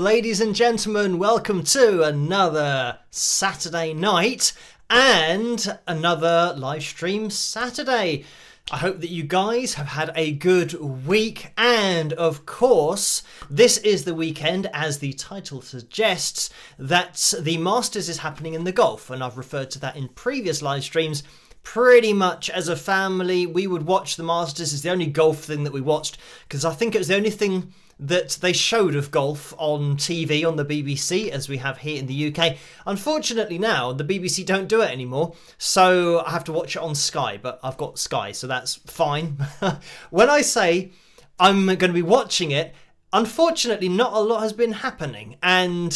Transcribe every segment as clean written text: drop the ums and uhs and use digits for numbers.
ladies and gentlemen, welcome to another Saturday night and another live stream Saturday. I hope that you guys have had a good week, and of course this is the weekend, as the title suggests, that the Masters is happening in the golf, and I've referred to that in previous live streams. Pretty much as a family we would watch the Masters. It's the only golf thing that we watched, because I think it was the only thing that they showed of golf on TV on the BBC, as we have here in the UK. Unfortunately now the BBC don't do it anymore, so I have to watch it on Sky, but I've got Sky, so that's fine. When I say I'm going to be watching it, unfortunately not a lot has been happening, and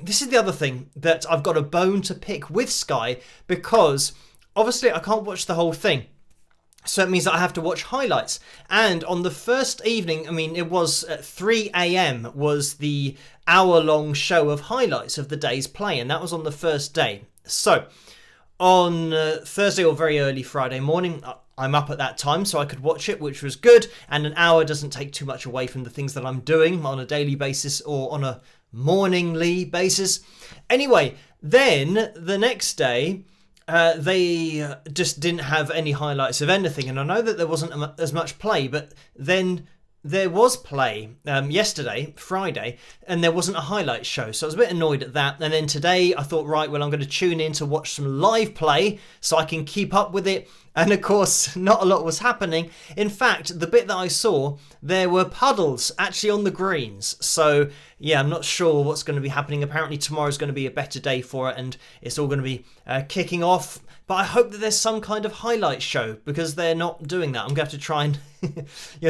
this is the other thing that I've got a bone to pick with Sky, because obviously I can't watch the whole thing. So it means that I have to watch highlights. And on the first evening, it was at 3 a.m. was the hour-long show of highlights of the day's play. And that was on the first day. So on Thursday or very early Friday morning, I'm up at that time so I could watch it, which was good. And an hour doesn't take too much away from the things that I'm doing on a daily basis or on a morningly basis. Anyway, then the next day, they just didn't have any highlights of anything, and I know that there wasn't as much play, but then there was play yesterday, Friday, and there wasn't a highlight show, so I was a bit annoyed at that. And then today I thought, right, well, I'm going to tune in to watch some live play so I can keep up with it. And of course, not a lot was happening. In fact, the bit that I saw, there were puddles actually on the greens. So yeah, I'm not sure what's going to be happening. Apparently tomorrow's going to be a better day for it, and it's all going to be kicking off. But I hope that there's some kind of highlight show, because they're not doing that. I'm going to have to try and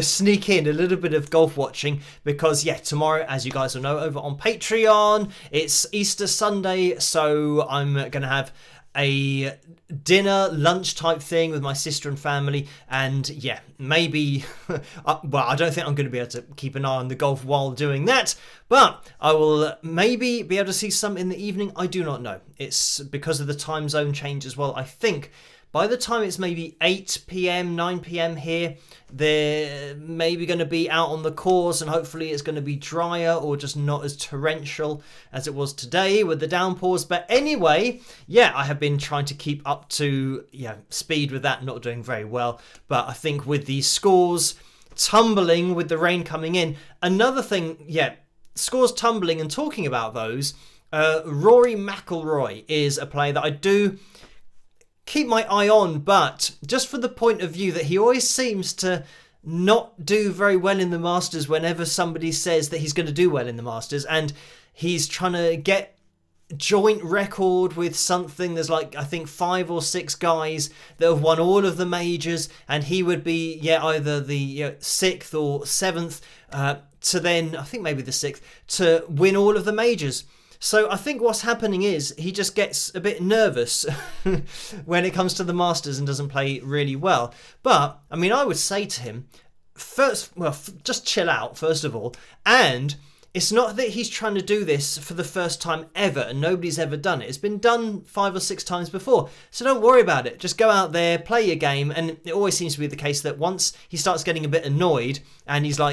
sneak in a little bit of golf watching, because yeah, tomorrow, as you guys will know, over on Patreon, it's Easter Sunday, so I'm going to have a dinner lunch type thing with my sister and family, and yeah, maybe well, I don't think I'm going to be able to keep an eye on the golf while doing that, but I will maybe be able to see some in the evening. I do not know. It's because of the time zone change as well. I think by the time it's maybe 8 p.m, 9 p.m. here, they're maybe going to be out on the course, and hopefully it's going to be drier or just not as torrential as it was today with the downpours. But anyway, yeah, I have been trying to keep up to speed with that, not doing very well. But I think with the scores tumbling with the rain coming in, another thing, scores tumbling, and talking about those, Rory McIlroy is a player that I do keep my eye on, but just for the point of view that he always seems to not do very well in the Masters whenever somebody says that he's going to do well in the Masters, and he's trying to get joint record with something. There's I think 5 or 6 guys that have won all of the majors, and he would be either the 6th or 7th to then, I think maybe the 6th, to win all of the majors. So I think what's happening is he just gets a bit nervous when it comes to the Masters and doesn't play really well. But, I would say to him, just chill out, first of all. And it's not that he's trying to do this for the first time ever, and nobody's ever done it. It's been done 5 or 6 times before. So don't worry about it. Just go out there, play your game. And it always seems to be the case that once he starts getting a bit annoyed and he's 2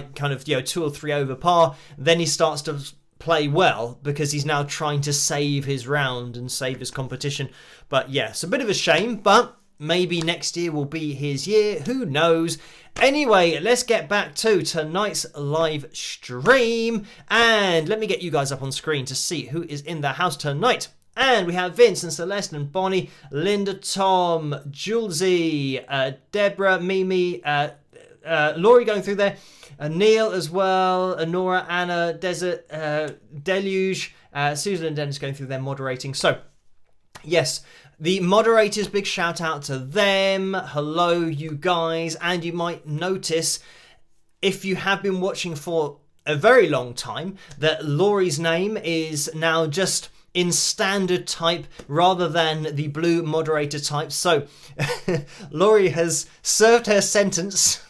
or 3 over par, then he starts to play well, because he's now trying to save his round and save his competition. But yeah, it's a bit of a shame, but maybe next year will be his year, who knows. Anyway, let's get back to tonight's live stream, and let me get you guys up on screen to see who is in the house tonight. And we have Vince and Celeste and Bonnie, Linda, Tom, Julesy, Deborah, Mimi, Laurie going through there, Neil as well, Nora, Anna, Desert, Deluge, Susan and Dennis going through their moderating. So, yes, the moderators, big shout out to them. Hello, you guys. And you might notice, if you have been watching for a very long time, that Laurie's name is now just in standard type rather than the blue moderator type. So, Laurie has served her sentence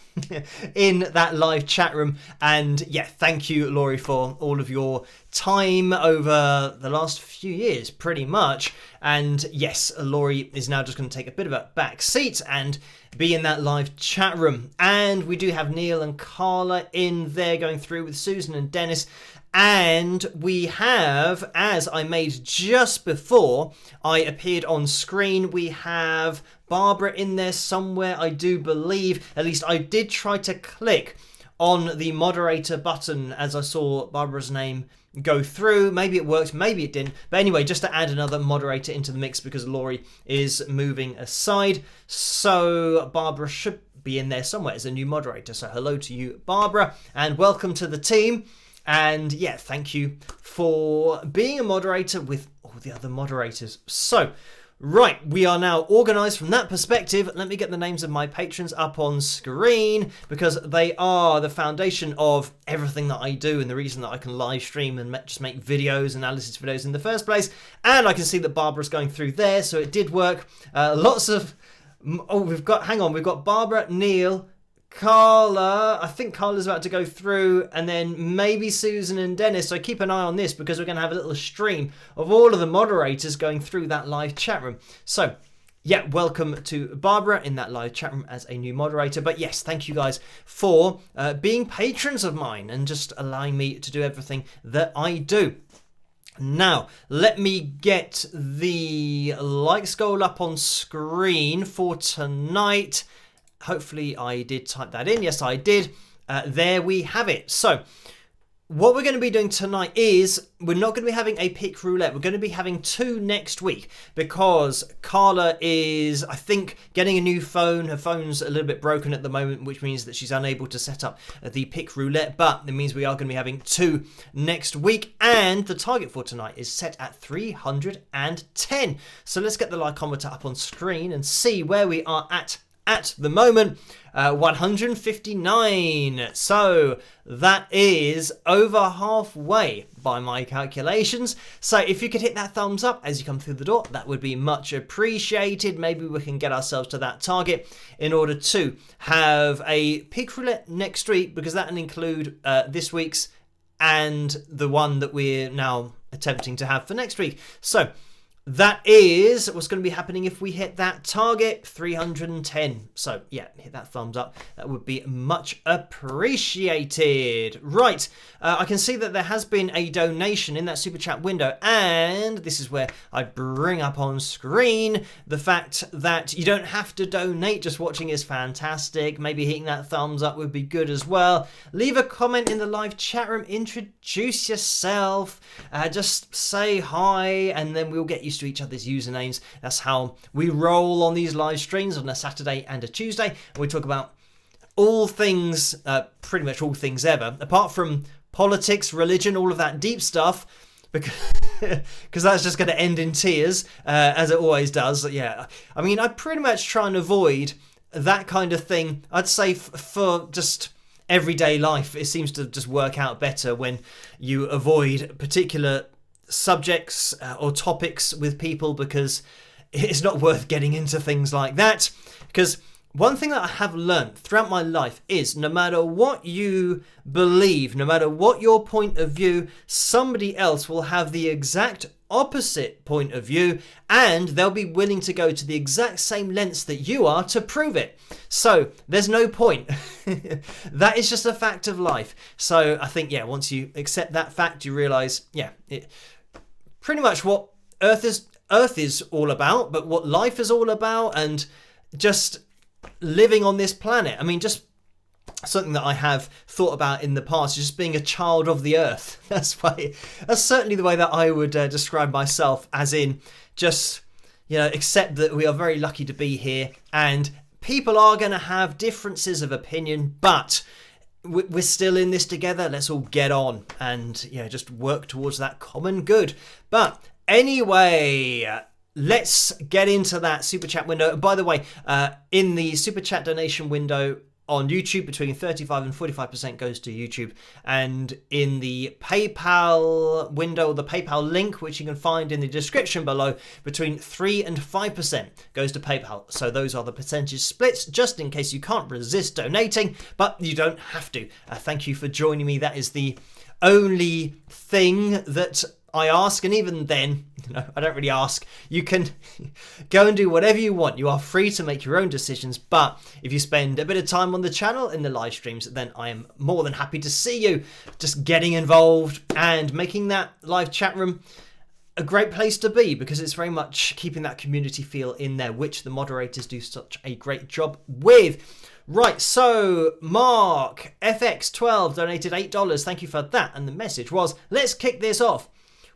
in that live chat room, and yeah, thank you, Laurie, for all of your time over the last few years, pretty much. And yes, Laurie is now just going to take a bit of a back seat and be in that live chat room. And we do have Neil and Carla in there going through with Susan and Dennis. And we have, as I made just before I appeared on screen, we have Barbara in there somewhere, I do believe. At least I did try to click on the moderator button as I saw Barbara's name go through. Maybe it worked, maybe it didn't. But anyway, just to add another moderator into the mix because Laurie is moving aside. So Barbara should be in there somewhere as a new moderator. So hello to you, Barbara, and welcome to the team. And yeah, thank you for being a moderator with all the other moderators. So, right, we are now organised from that perspective. Let me get the names of my patrons up on screen because they are the foundation of everything that I do and the reason that I can live stream and just make videos, analysis videos in the first place. And I can see that Barbara's going through there, so it did work. Lots of... Oh, we've got Barbara, Neil, Carla. I think Carla's about to go through, and then maybe Susan and Dennis. So keep an eye on this because we're going to have a little stream of all of the moderators going through that live chat room. So yeah, welcome to Barbara in that live chat room as a new moderator. But yes, thank you guys for being patrons of mine and just allowing me to do everything that I do. Now, let me get the likes goal up on screen for tonight. Hopefully I did type that in. Yes, I did. There we have it. So what we're going to be doing tonight is we're not going to be having a pick roulette. We're going to be having two next week because Carla is, I think, getting a new phone. Her phone's a little bit broken at the moment, which means that she's unable to set up the pick roulette. But it means we are going to be having two next week. And the target for tonight is set at 310. So let's get the lycometer up on screen and see where we are at the moment. 159. So that is over halfway by my calculations. So if you could hit that thumbs up as you come through the door, that would be much appreciated. Maybe we can get ourselves to that target in order to have a pick roulette next week, because that will include this week's and the one that we're now attempting to have for next week. So that is what's going to be happening if we hit that target, 310. So yeah, hit that thumbs up. That would be much appreciated. Right, I can see that there has been a donation in that super chat window, and this is where I bring up on screen the fact that you don't have to donate. Just watching is fantastic. Maybe hitting that thumbs up would be good as well. Leave a comment in the live chat room. Introduce yourself. Just say hi, and then we'll get used to each other's usernames. That's how we roll on these live streams on a Saturday and a Tuesday. And we talk about all things, pretty much all things ever, apart from politics, religion, all of that deep stuff, because that's just going to end in tears, as it always does. Yeah, I mean, I pretty much try and avoid that kind of thing. I'd say for just everyday life, it seems to just work out better when you avoid particular subjects or topics with people, because it's not worth getting into things like that. Because one thing that I have learned throughout my life is no matter what you believe, no matter what your point of view, somebody else will have the exact opposite point of view, and they'll be willing to go to the exact same lengths that you are to prove it. So there's no point. That is just a fact of life. So I think, yeah, once you accept that fact, you realize, yeah, pretty much what Earth is all about, but what life is all about, and just living on this planet. I mean, just something that I have thought about in the past, just being a child of the Earth. That's certainly the way that I would describe myself, as in just, accept that we are very lucky to be here, and people are going to have differences of opinion, but we're still in this together. Let's all get on and just work towards that common good. But anyway, let's get into that super chat window. By the way, in the super chat donation window on YouTube, between 35 and 45% goes to YouTube, and in the PayPal window, the PayPal link, which you can find in the description below, between 3 and 5% goes to PayPal. So those are the percentage splits, just in case you can't resist donating, but you don't have to. Thank you for joining me. That is the only thing that I ask, and even then, I don't really ask. You can go and do whatever you want. You are free to make your own decisions, but if you spend a bit of time on the channel in the live streams, then I am more than happy to see you just getting involved and making that live chat room a great place to be, because it's very much keeping that community feel in there, which the moderators do such a great job with. Right, so Mark FX12 donated $8. Thank you for that. And the message was, let's kick this off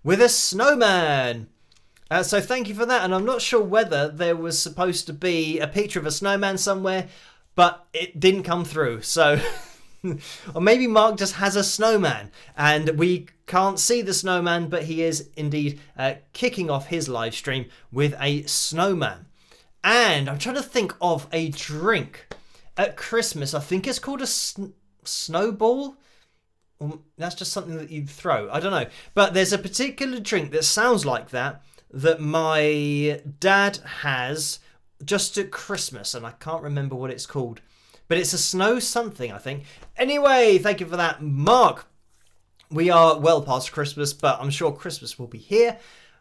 with a snowman. So thank you for that. And I'm not sure whether there was supposed to be a picture of a snowman somewhere, but it didn't come through. So, or maybe Mark just has a snowman and we can't see the snowman, but he is indeed kicking off his live stream with a snowman. And I'm trying to think of a drink at Christmas. I think it's called a snowball. That's just something that you throw. I don't know. But there's a particular drink that sounds like that my dad has just at Christmas. And I can't remember what it's called. But it's a snow something, I think. Anyway, thank you for that, Mark. We are well past Christmas, but I'm sure Christmas will be here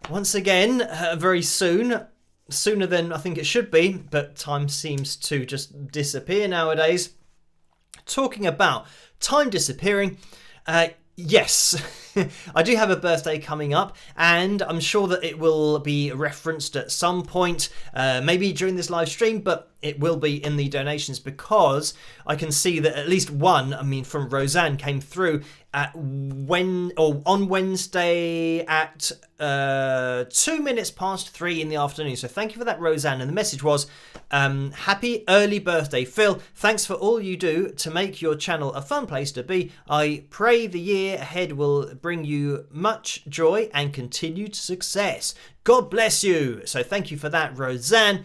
once again very soon. Sooner than I think it should be. But time seems to just disappear nowadays. Talking about time disappearing, yes, I do have a birthday coming up, and I'm sure that it will be referenced at some point, maybe during this live stream, but it will be in the donations, because I can see that at least one, from Roseanne, came through on Wednesday at 2 minutes past 3 in the afternoon. So thank you for that, Roseanne. And the message was, happy early birthday, Phil. Thanks for all you do to make your channel a fun place to be. I pray the year ahead will bring you much joy and continued success. God bless you. So thank you for that, Roseanne.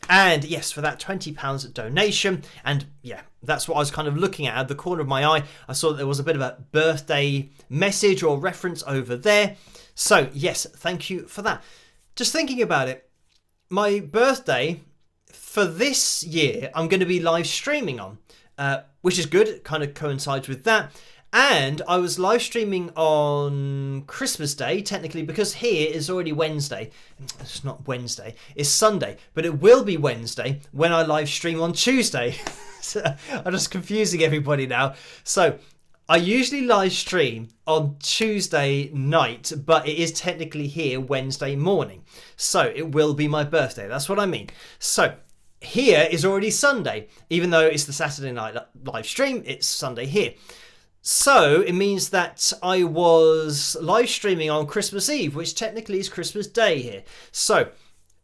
And yes, for that £20 donation. And yeah, that's what I was kind of looking at the corner of my eye. I saw that there was a bit of a birthday message or reference over there. So yes, thank you for that. Just thinking about it, my birthday for this year, I'm going to be live streaming on, which is good. It kind of coincides with that. And I was live streaming on Christmas Day, technically, because here is already Wednesday. It's not Wednesday, it's Sunday. But it will be Wednesday when I live stream on Tuesday. So I'm just confusing everybody now. So I usually live stream on Tuesday night, but it is technically here Wednesday morning. So it will be my birthday. That's what I mean. So here is already Sunday. Even though it's the Saturday night live stream, it's Sunday here. So it means that I was live streaming on Christmas Eve, which technically is Christmas Day here. So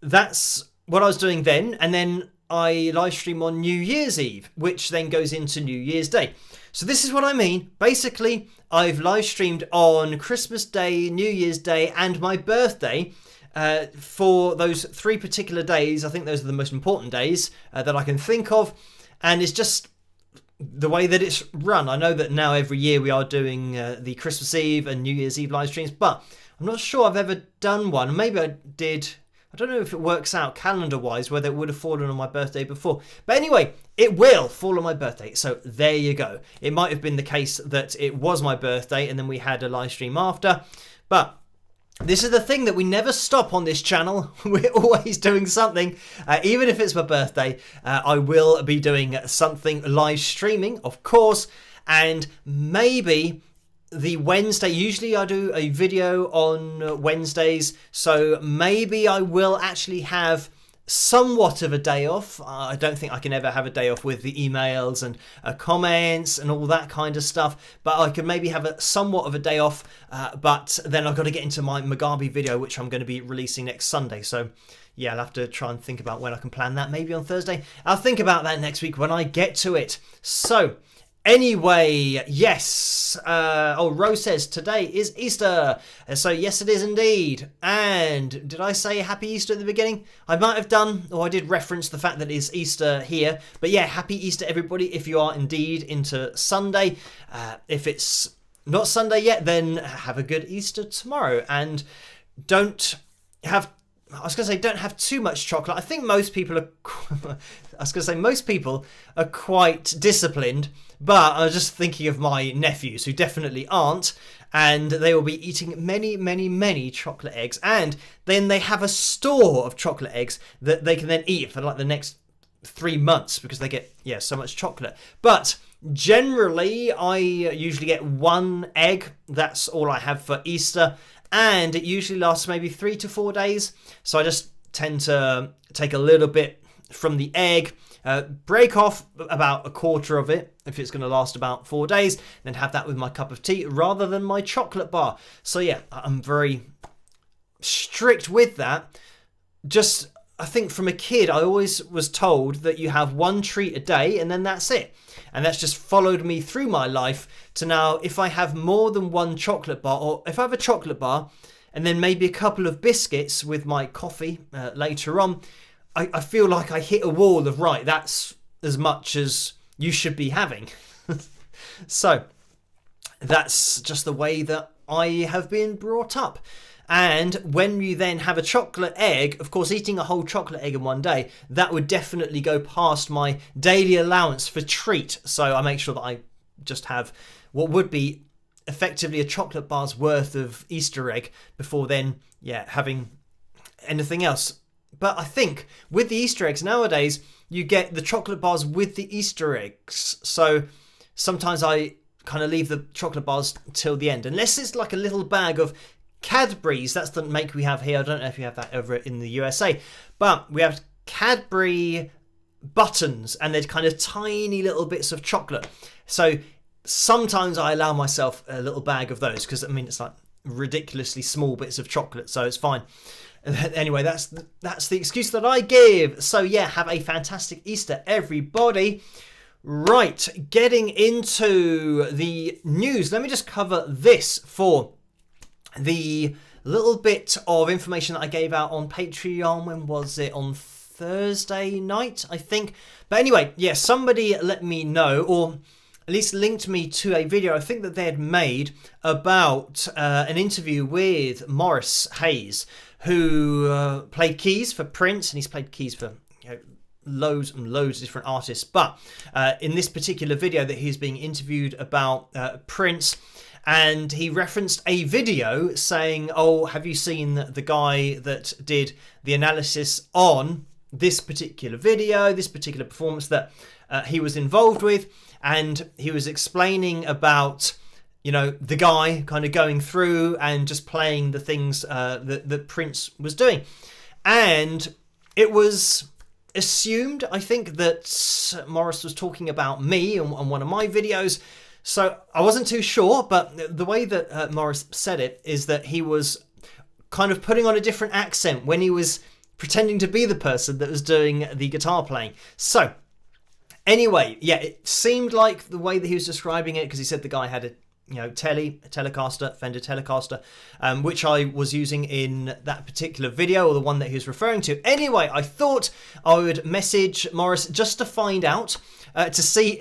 that's what I was doing then. And then I live stream on New Year's Eve, which then goes into New Year's Day. So this is what I mean. Basically, I've live streamed on Christmas Day, New Year's Day, and my birthday for those 3 particular days. I think those are the most important days that I can think of. And it's just the way that it's run. I know that now every year we are doing the Christmas Eve and New Year's Eve live streams, but I'm not sure I've ever done one. Maybe I did. I don't know if it works out calendar-wise whether it would have fallen on my birthday before. But anyway, it will fall on my birthday. So there you go. It might have been the case that it was my birthday and then we had a live stream after. But this is the thing that we never stop on this channel. We're always doing something. Even if it's my birthday, I will be doing something live streaming, of course. And maybe the Wednesday, usually I do a video on Wednesdays. So maybe I will actually have somewhat of a day off. I don't think I can ever have a day off with the emails and comments and all that kind of stuff, but I could maybe have a somewhat of a day off, but then I've got to get into my Mugabe video, which I'm going to be releasing next Sunday. So yeah, I'll have to try and think about when I can plan that, maybe on Thursday. I'll think about that next week when I get to it. So anyway, yes. Rose says today is Easter. So yes, it is indeed. And did I say happy Easter at the beginning? I might have done, or I did reference the fact that it's Easter here. But yeah, happy Easter, everybody, if you are indeed into Sunday. If it's not Sunday yet, then have a good Easter tomorrow. And don't have... I was going to say don't have too much chocolate. I think most people are, I was going to say most people are quite disciplined, but I was just thinking of my nephews who definitely aren't, and they will be eating many, many, many chocolate eggs, and then they have a store of chocolate eggs that they can then eat for like the next 3 months because they get so much chocolate. But generally I usually get 1 egg. That's all I have for Easter, and it usually lasts maybe 3 to 4 days. So I just tend to take a little bit from the egg, break off about a quarter of it if it's going to last about 4 days, then have that with my cup of tea rather than my chocolate bar. So yeah, I'm very strict with that. Just, I think from a kid, I always was told that you have 1 treat a day and then that's it. And that's just followed me through my life to now, if I have more than 1 chocolate bar, or if I have a chocolate bar and then maybe a couple of biscuits with my coffee later on, I feel like I hit a wall of, right, that's as much as you should be having. So that's just the way that I have been brought up. And when you then have a chocolate egg, of course, eating a whole chocolate egg in one day, that would definitely go past my daily allowance for treat. So I make sure that I just have what would be effectively a chocolate bar's worth of Easter egg before then, having anything else. But I think with the Easter eggs nowadays, you get the chocolate bars with the Easter eggs. So sometimes I kind of leave the chocolate bars till the end, unless it's like a little bag of Cadbury's. That's the make we have here. I don't know if you have that over in the USA, but we have Cadbury buttons, and they're kind of tiny little bits of chocolate. So sometimes I allow myself a little bag of those because, I mean, it's like ridiculously small bits of chocolate, so it's fine. Anyway, that's the excuse that I give. So yeah, have a fantastic Easter, everybody. Right, getting into the news. Let me just cover this for the little bit of information that I gave out on Patreon. When was it? On Thursday night, I think. But anyway, somebody let me know, or at least linked me to a video I think that they had made about an interview with Maurice Hayes, who played keys for Prince, and he's played keys for loads and loads of different artists. But in this particular video that he's being interviewed about Prince, and he referenced a video saying, oh, have you seen the guy that did the analysis on this particular video, this particular performance that he was involved with? And he was explaining about, the guy kind of going through and just playing the things that Prince was doing. And it was assumed, I think, that Maurice was talking about me on one of my videos. So I wasn't too sure, but the way that Maurice said it is that he was kind of putting on a different accent when he was pretending to be the person that was doing the guitar playing. So anyway, it seemed like the way that he was describing it, because he said the guy had a Telecaster, Fender Telecaster, which I was using in that particular video, or the one that he was referring to. Anyway, I thought I would message Maurice just to find out, to see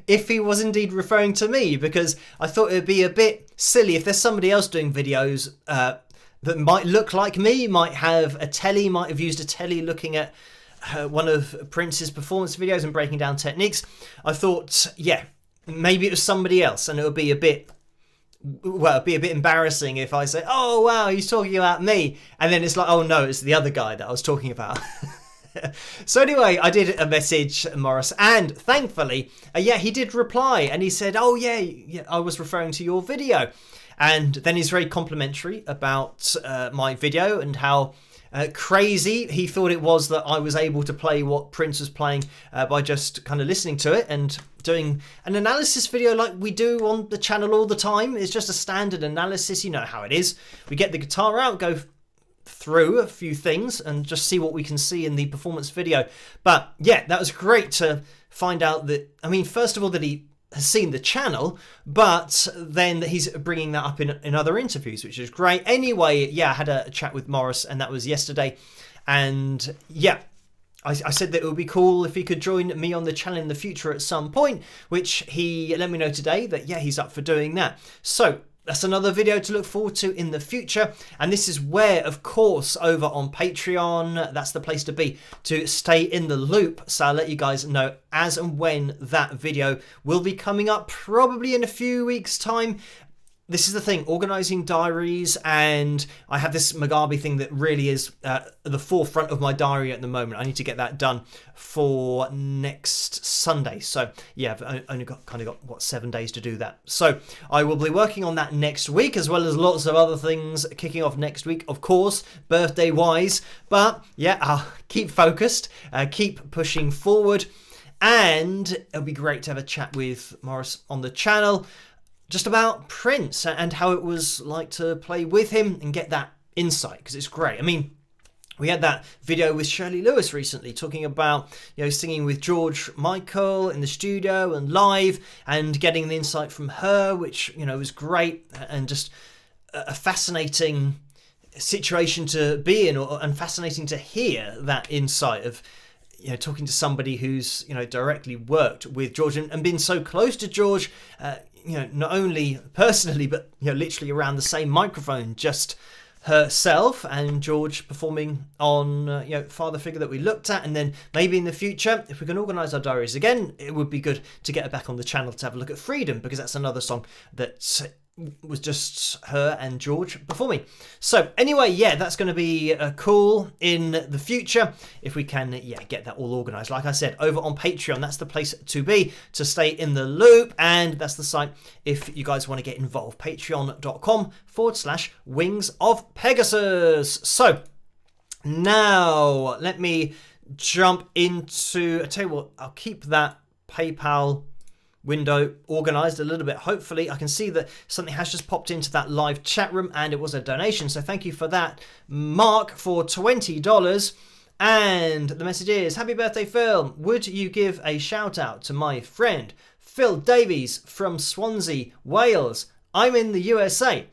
if he was indeed referring to me, because I thought it would be a bit silly if there's somebody else doing videos that might look like me, might have used a telly looking at one of Prince's performance videos and breaking down techniques. I thought, maybe it was somebody else, and it would be a bit embarrassing if I say, oh wow, he's talking about me, and then it's like, oh no, it's the other guy that I was talking about. So anyway, I did a message Maurice, and thankfully, he did reply, and he said, oh yeah, I was referring to your video. And then he's very complimentary about my video and how crazy he thought it was that I was able to play what Prince was playing by just kind of listening to it and doing an analysis video like we do on the channel all the time. It's just a standard analysis, you know how it is. We get the guitar out, go through a few things and just see what we can see in the performance video. But yeah, that was great to find out that, I mean, first of all, that he has seen the channel, but then that he's bringing that up in other interviews, which is great. Anyway, I had a chat with Maurice, and that was yesterday. And I said that it would be cool if he could join me on the channel in the future at some point, which he let me know today that, he's up for doing that. So that's another video to look forward to in the future. And this is where, of course, over on Patreon, that's the place to be to stay in the loop. So I'll let you guys know as and when that video will be coming up, probably in a few weeks' time. This is the thing, organising diaries, and I have this Mugabe thing that really is at the forefront of my diary at the moment. I need to get that done for next Sunday. So yeah, I've only got 7 days to do that. So I will be working on that next week, as well as lots of other things kicking off next week, of course, birthday wise. But yeah, I'll keep focused, keep pushing forward, and it'll be great to have a chat with Morris on the channel just about Prince and how it was like to play with him and get that insight, because it's great. I mean, we had that video with Shirley Lewis recently talking about, you know, singing with George Michael in the studio and live, and getting the insight from her, which, you know, was great, and just a fascinating situation to be in, and fascinating to hear that insight of, you know, talking to somebody who's, you know, directly worked with George and been so close to George, you know, not only personally, but, you know, literally around the same microphone, just herself and George performing on, you know, Father Figure that we looked at. And then maybe in the future, if we can organise our diaries again, it would be good to get her back on the channel to have a look at Freedom, because that's another song that was just her and George performing. So anyway, yeah, that's going to be cool in the future if we can, yeah, get that all organised. Like I said, over on Patreon, that's the place to be to stay in the loop, and that's the site if you guys want to get involved. Patreon.com/Wings of Pegasus. So now let me jump into, I tell you what, I'll keep that PayPal window organized a little bit. Hopefully I can see that something has just popped into that live chat room, and it was a donation, so thank you for that, Mark, for $20. And the message is, happy birthday, Phil. Would you give a shout out to my friend Phil Davies from Swansea, Wales? I'm in the USA.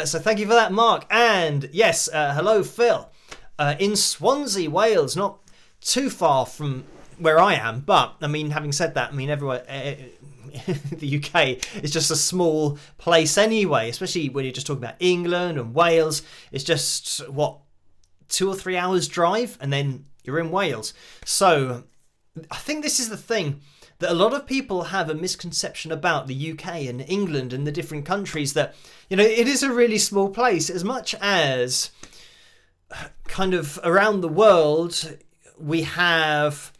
So thank you for that, Mark. And yes, hello Phil, in Swansea, Wales, not too far from where I am, but I mean, having said that, I mean, everywhere, the UK is just a small place anyway, especially when you're just talking about England and Wales. It's just, what, 2 or 3 hours drive, and then you're in Wales. So I think this is the thing that a lot of people have a misconception about the UK and England and the different countries, that, you know, it is a really small place. As much as kind of around the world we have,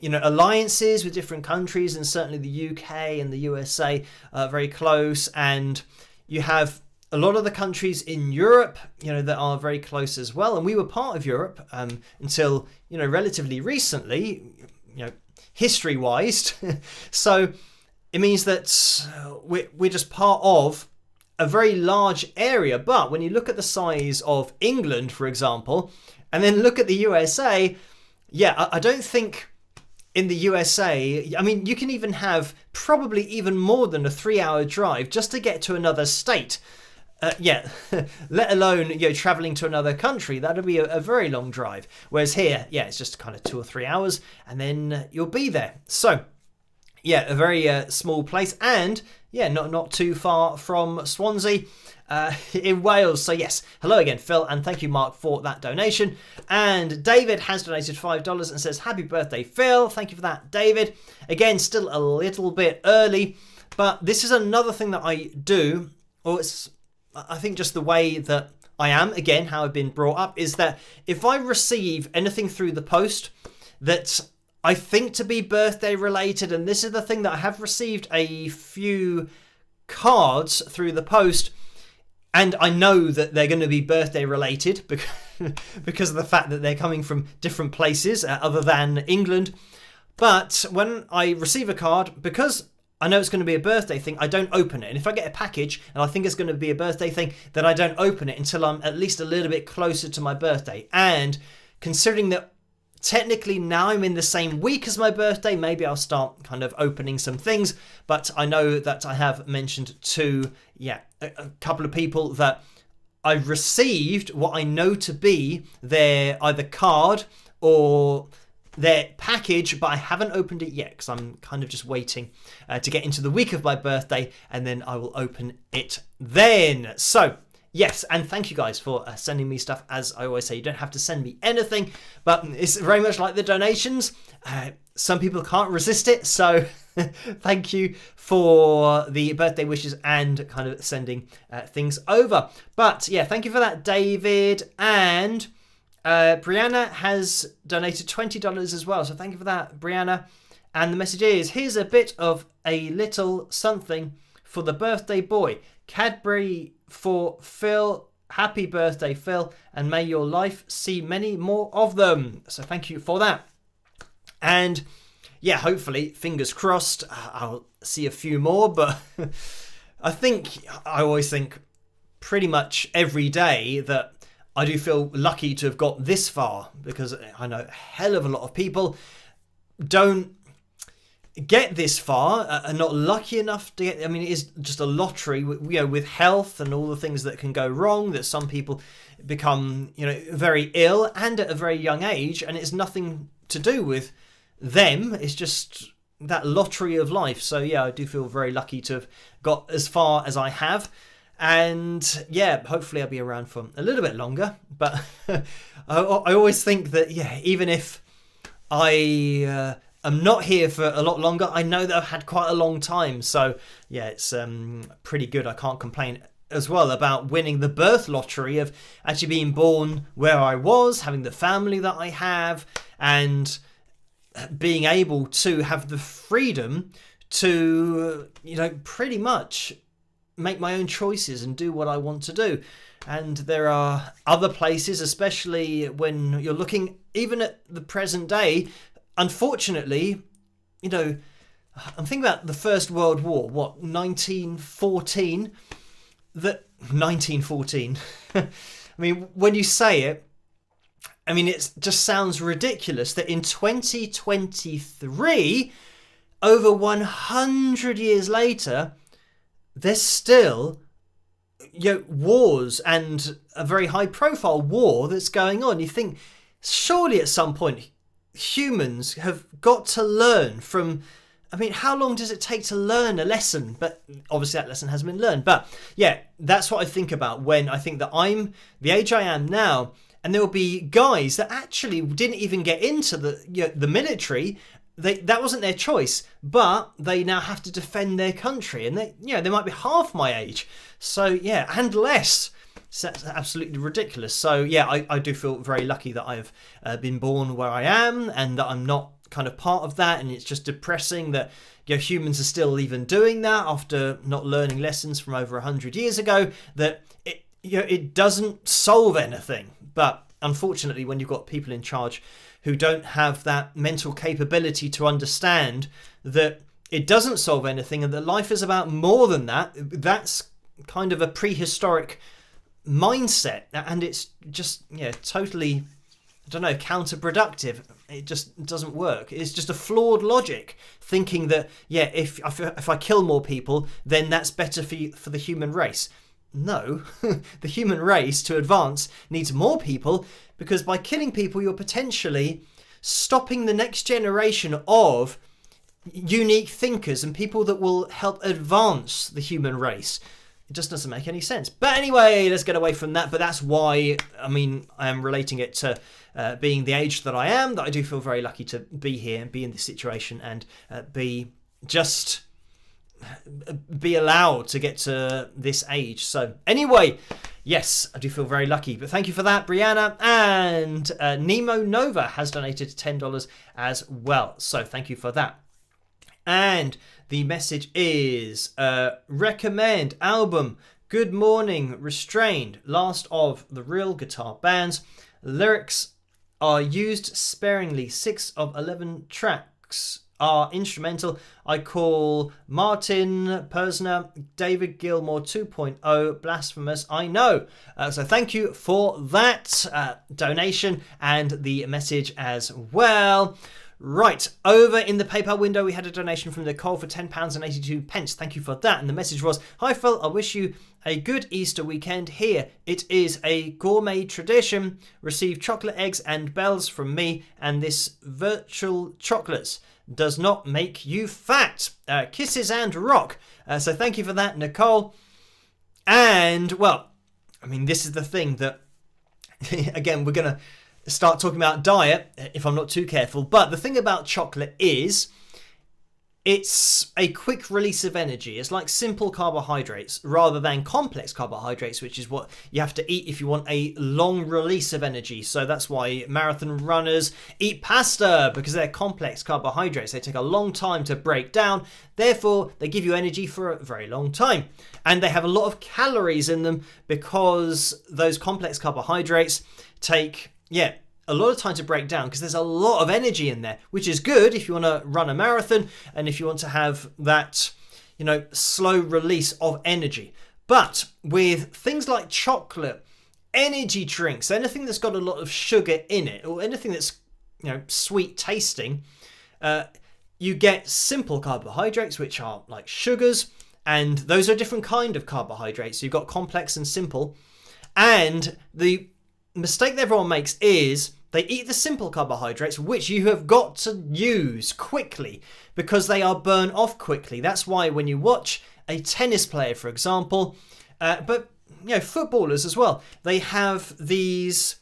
you know, alliances with different countries, and certainly the UK and the USA are very close, and you have a lot of the countries in Europe, you know, that are very close as well. And we were part of Europe until, you know, relatively recently, you know, history-wise. So it means that we're just part of a very large area. But when you look at the size of England, for example, and then look at the USA, yeah, I don't think in the USA, I mean, you can even have probably even more than a 3-hour drive just to get to another state. Yeah, let alone, you know, traveling to another country. That'll be a very long drive. Whereas here, yeah, it's just kind of 2 or 3 hours, and then you'll be there. So yeah, a very small place, and yeah, not too far from Swansea in Wales. So yes, hello again, Phil, and thank you, Mark, for that donation. And David has donated $5 and says, happy birthday, Phil. Thank you for that, David. Again, still a little bit early, but this is another thing that I do, or it's, I think, just the way that I am, again, how I've been brought up, is that if I receive anything through the post that I think to be birthday related, and this is the thing that I have received a few cards through the post, and I know that they're going to be birthday related because of the fact that they're coming from different places other than England. But when I receive a card, because I know it's going to be a birthday thing, I don't open it. And if I get a package and I think it's going to be a birthday thing, then I don't open it until I'm at least a little bit closer to my birthday. And considering that technically now I'm in the same week as my birthday, maybe I'll start kind of opening some things. But I know that I have mentioned to, a couple of people that I've received what I know to be their either card or their package, but I haven't opened it yet because I'm kind of just waiting to get into the week of my birthday, and then I will open it then. So yes, and thank you guys for sending me stuff. As I always say, you don't have to send me anything, but it's very much like the donations. Some people can't resist it, so thank you for the birthday wishes and kind of sending things over. But yeah, thank you for that, David. And Brianna has donated $20 as well, so thank you for that, Brianna. And the message is, here's a bit of a little something for the birthday boy. Cadbury for Phil. Happy birthday, Phil, and may your life see many more of them. So thank you for that. And yeah, hopefully, fingers crossed, I'll see a few more. But I always think pretty much every day that I do feel lucky to have got this far, because I know a hell of a lot of people don't get this far, are not lucky enough to get. I mean, it is just a lottery, with health and all the things that can go wrong, that some people become, very ill and at a very young age, and it's nothing to do with them. It's just that lottery of life. So yeah, I do feel very lucky to have got as far as I have. And yeah, hopefully I'll be around for a little bit longer. But I always think that, even if I am not here for a lot longer, I know that I've had quite a long time. So yeah, it's pretty good. I can't complain as well about winning the birth lottery, of actually being born where I was, having the family that I have, and being able to have the freedom to, pretty much make my own choices and do what I want to do. And there are other places, especially when you're looking even at the present day, unfortunately, I'm thinking about the First World War, 1914? 1914. I mean, when you say it, it just sounds ridiculous that in 2023, over 100 years later, there's still wars, and a very high profile war that's going on. You think surely at some point humans have got to learn from, how long does it take to learn a lesson? But obviously that lesson has been learned. But yeah, that's what I think about when I think that I'm the age I am now, and there will be guys that actually didn't even get into the military. That wasn't their choice, but they now have to defend their country, and they might be half my age. So yeah, and less. So that's absolutely ridiculous. So yeah, I do feel very lucky that I've been born where I am, and that I'm not kind of part of that. And it's just depressing that humans are still even doing that after not learning lessons from over 100 years ago. That it doesn't solve anything. But unfortunately, when you've got people in charge who don't have that mental capability to understand that it doesn't solve anything, and that life is about more than that, that's kind of a prehistoric mindset, and it's just totally, counterproductive. It just doesn't work. It's just a flawed logic, thinking that if I kill more people, then that's better for the human race. No, the human race, to advance, needs more people, because by killing people, you're potentially stopping the next generation of unique thinkers and people that will help advance the human race. It just doesn't make any sense. But anyway, let's get away from that. But that's why, I am relating it to being the age that I am, that I do feel very lucky to be here and be in this situation, and be allowed to get to this age. So anyway, yes, I do feel very lucky. But thank you for that, Brianna. And Nemo Nova has donated $10 as well. So thank you for that. And the message is, recommend album Good Morning, Restrained, last of the real guitar bands. Lyrics are used sparingly. 6 of 11 tracks are instrumental. I call Martin Persner David Gilmour 2.0 blasphemous, I know. So thank you for that donation and the message as well. Right, over in the PayPal window, we had a donation from Nicole for £10.82. Thank you for that. And the message was, hi Phil, I wish you a good Easter weekend. Here, it is a gourmet tradition. Receive chocolate eggs and bells from me, and this virtual chocolates does not make you fat. Kisses and rock. So thank you for that, Nicole. And, well, I mean, this is the thing that, again, we're going to start talking about diet if I'm not too careful. But the thing about chocolate is it's a quick release of energy. It's like simple carbohydrates rather than complex carbohydrates, which is what you have to eat if you want a long release of energy. So that's why marathon runners eat pasta, because they're complex carbohydrates. They take a long time to break down. Therefore, they give you energy for a very long time. And they have a lot of calories in them because those complex carbohydrates take, a lot of time to break down, because there's a lot of energy in there, which is good if you want to run a marathon and if you want to have that, slow release of energy. But with things like chocolate, energy drinks, anything that's got a lot of sugar in it, or anything that's, sweet tasting, you get simple carbohydrates, which are like sugars, and those are a different kind of carbohydrates. So you've got complex and simple. And the mistake that everyone makes is they eat the simple carbohydrates, which you have got to use quickly because they are burned off quickly. That's why when you watch a tennis player, for example, but footballers as well, they have these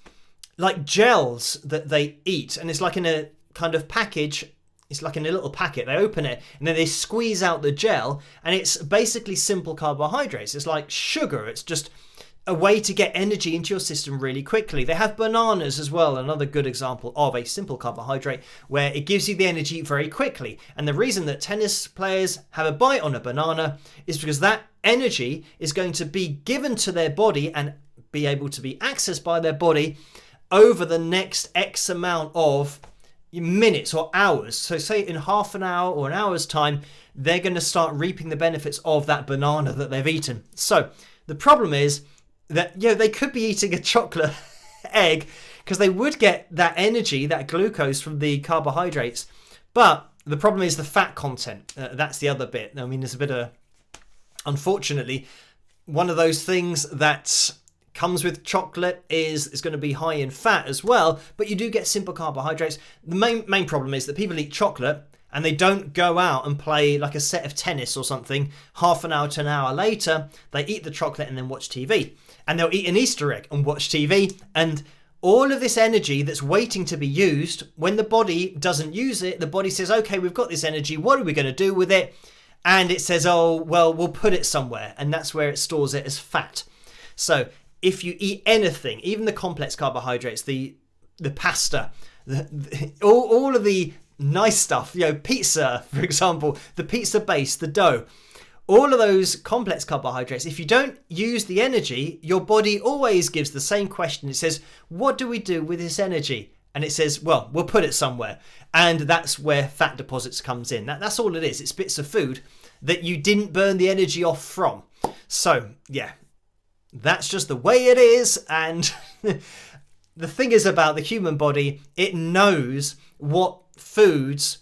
like gels that they eat, and it's like in a kind of package. It's like in a little packet. They open it and then they squeeze out the gel, and it's basically simple carbohydrates. It's like sugar. It's just a way to get energy into your system really quickly. They have bananas as well, another good example of a simple carbohydrate where it gives you the energy very quickly. And the reason that tennis players have a bite on a banana is because that energy is going to be given to their body and be able to be accessed by their body over the next X amount of minutes or hours. So say in half an hour or an hour's time, they're going to start reaping the benefits of that banana that they've eaten. So the problem is that they could be eating a chocolate egg because they would get that energy, that glucose from the carbohydrates. But the problem is the fat content. That's the other bit. I mean, there's a bit of, unfortunately, one of those things that comes with chocolate is it's going to be high in fat as well, but you do get simple carbohydrates. The main problem is that people eat chocolate and they don't go out and play like a set of tennis or something half an hour to an hour later. They eat the chocolate and then watch TV. And they'll eat an Easter egg and watch TV. And all of this energy that's waiting to be used, when the body doesn't use it, the body says, okay, we've got this energy. What are we going to do with it? And it says, oh, well, we'll put it somewhere. And that's where it stores it as fat. So if you eat anything, even the complex carbohydrates, the pasta, all of the nice stuff, pizza, for example, the pizza base, the dough, all of those complex carbohydrates, if you don't use the energy, your body always gives the same question. It says, what do we do with this energy? And it says, well, we'll put it somewhere. And that's where fat deposits comes in. That's all it is. It's bits of food that you didn't burn the energy off from. So, that's just the way it is. And the thing is about the human body, it knows what foods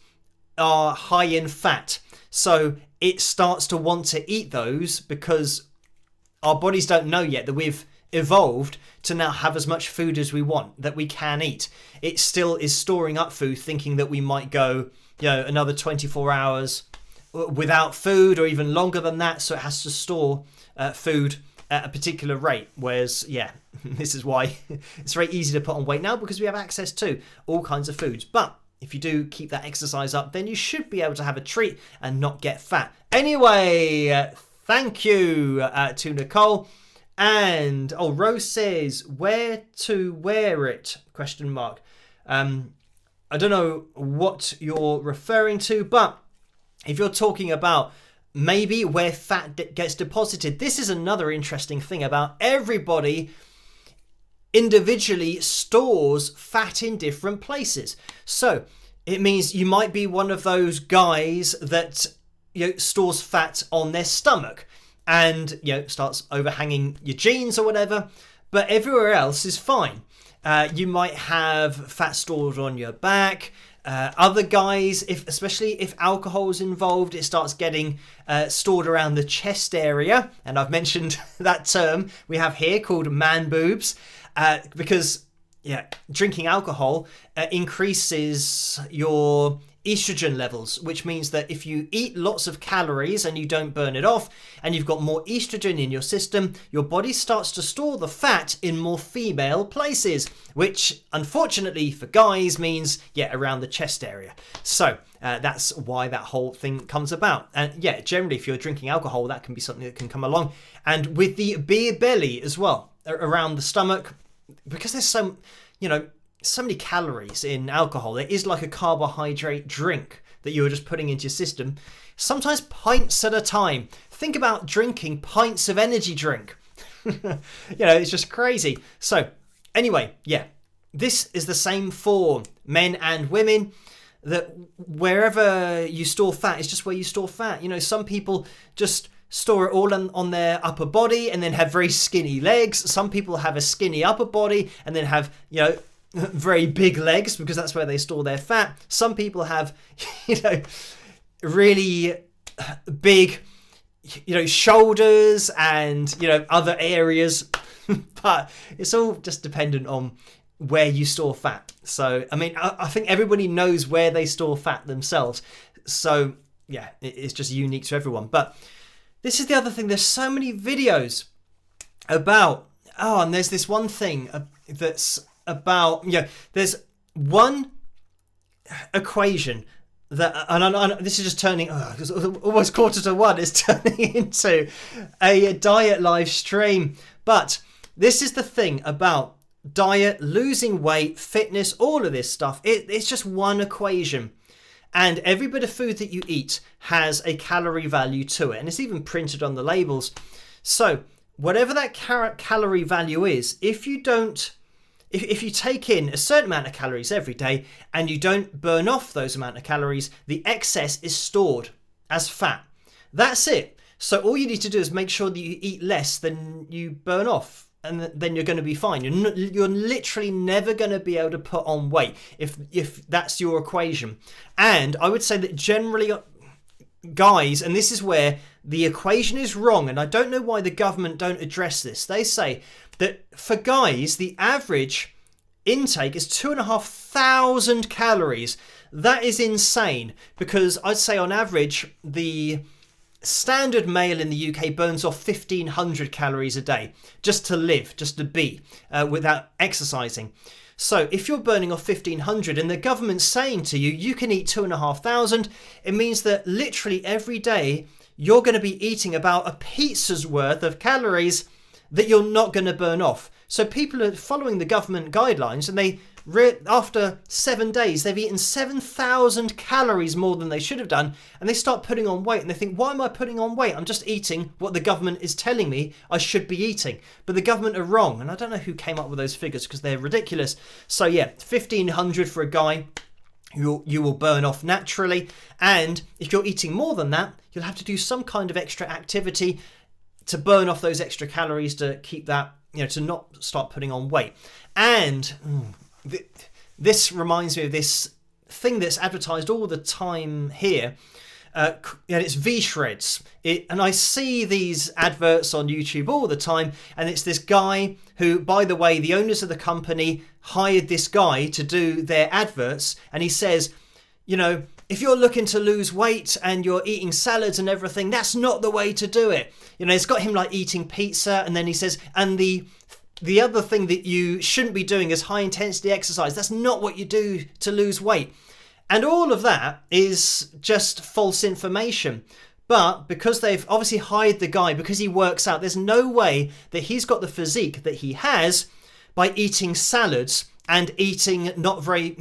are high in fat. So it starts to want to eat those because our bodies don't know yet that we've evolved to now have as much food as we want, that we can eat. It still is storing up food, thinking that we might go, another 24 hours without food or even longer than that. So it has to store food at a particular rate. Whereas, this is why it's very easy to put on weight now, because we have access to all kinds of foods. But if you do keep that exercise up, then you should be able to have a treat and not get fat. Anyway, thank you to Nicole. And, Rose says, where to wear it? ? I don't know what you're referring to, but if you're talking about maybe where fat gets deposited, this is another interesting thing about everybody individually stores fat in different places. So it means you might be one of those guys that stores fat on their stomach and starts overhanging your jeans or whatever, but everywhere else is fine. You might have fat stored on your back. Other guys, especially if alcohol is involved, it starts getting stored around the chest area. And I've mentioned that term we have here called man boobs, because drinking alcohol increases your estrogen levels, which means that if you eat lots of calories and you don't burn it off, and you've got more estrogen in your system, your body starts to store the fat in more female places, which unfortunately for guys means around the chest area. So that's why that whole thing comes about. And generally if you're drinking alcohol, that can be something that can come along. And with the beer belly as well, around the stomach, because there's so many calories in alcohol, it is like a carbohydrate drink that you're just putting into your system, sometimes pints at a time. Think about drinking pints of energy drink. It's just crazy. So anyway, this is the same for men and women, that wherever you store fat is just where you store fat. Some people just store it all on their upper body and then have very skinny legs. Some people have a skinny upper body and then have, very big legs, because that's where they store their fat. Some people have, really big, shoulders and, other areas. But it's all just dependent on where you store fat. So, I think everybody knows where they store fat themselves. So, it's just unique to everyone. But this is the other thing. There's so many videos about, and there's this one thing that's about, there's one equation that, and this is just turning, almost 1:45, it's turning into a diet live stream. But this is the thing about diet, losing weight, fitness, all of this stuff. It's just one equation. And every bit of food that you eat has a calorie value to it. And it's even printed on the labels. So whatever that calorie value is, if you take in a certain amount of calories every day and you don't burn off those amount of calories, the excess is stored as fat. That's it. So all you need to do is make sure that you eat less than you burn off, and then you're going to be fine. You're literally never going to be able to put on weight if that's your equation. And I would say that generally, guys, and this is where the equation is wrong, and I don't know why the government don't address this. They say that for guys, the average intake is 2,500 calories. That is insane, because I'd say on average, the standard male in the UK burns off 1,500 calories a day just to live, just to be, without exercising. So if you're burning off 1,500 and the government's saying to you, you can eat 2,500, it means that literally every day you're going to be eating about a pizza's worth of calories that you're not going to burn off. So people are following the government guidelines, and after 7 days, they've eaten 7,000 calories more than they should have done, and they start putting on weight, and they think, why am I putting on weight? I'm just eating what the government is telling me I should be eating. But the government are wrong, and I don't know who came up with those figures, because they're ridiculous. So 1,500 for a guy you will burn off naturally, and if you're eating more than that, you'll have to do some kind of extra activity to burn off those extra calories to keep that, to not start putting on weight. And this reminds me of this thing that's advertised all the time here, and it's V-shreds. And I see these adverts on YouTube all the time, and it's this guy who, by the way, the owners of the company hired this guy to do their adverts, and he says, if you're looking to lose weight and you're eating salads and everything, that's not the way to do it. It's got him like eating pizza, and then he says, and the other thing that you shouldn't be doing is high intensity exercise. That's not what you do to lose weight. And all of that is just false information. But because they've obviously hired the guy, because he works out, there's no way that he's got the physique that he has by eating salads and eating not very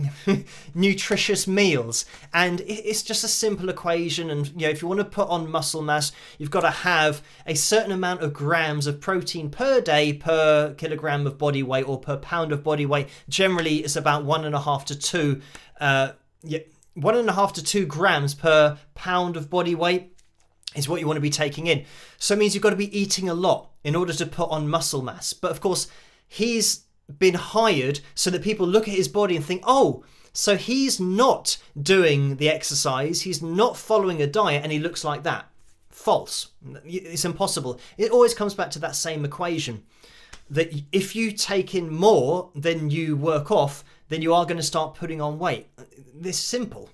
nutritious meals. And it's just a simple equation. And if you want to put on muscle mass, you've got to have a certain amount of grams of protein per day per kilogram of body weight, or per pound of body weight. Generally, it's about 1.5 to 2, 1.5 to 2 grams per pound of body weight is what you want to be taking in. So it means you've got to be eating a lot in order to put on muscle mass. But of course, he's been hired so that people look at his body and think, oh, so he's not doing the exercise, he's not following a diet, and he looks like that. False. It's impossible. It always comes back to that same equation, that if you take in more than you work off, then you are going to start putting on weight. This simple.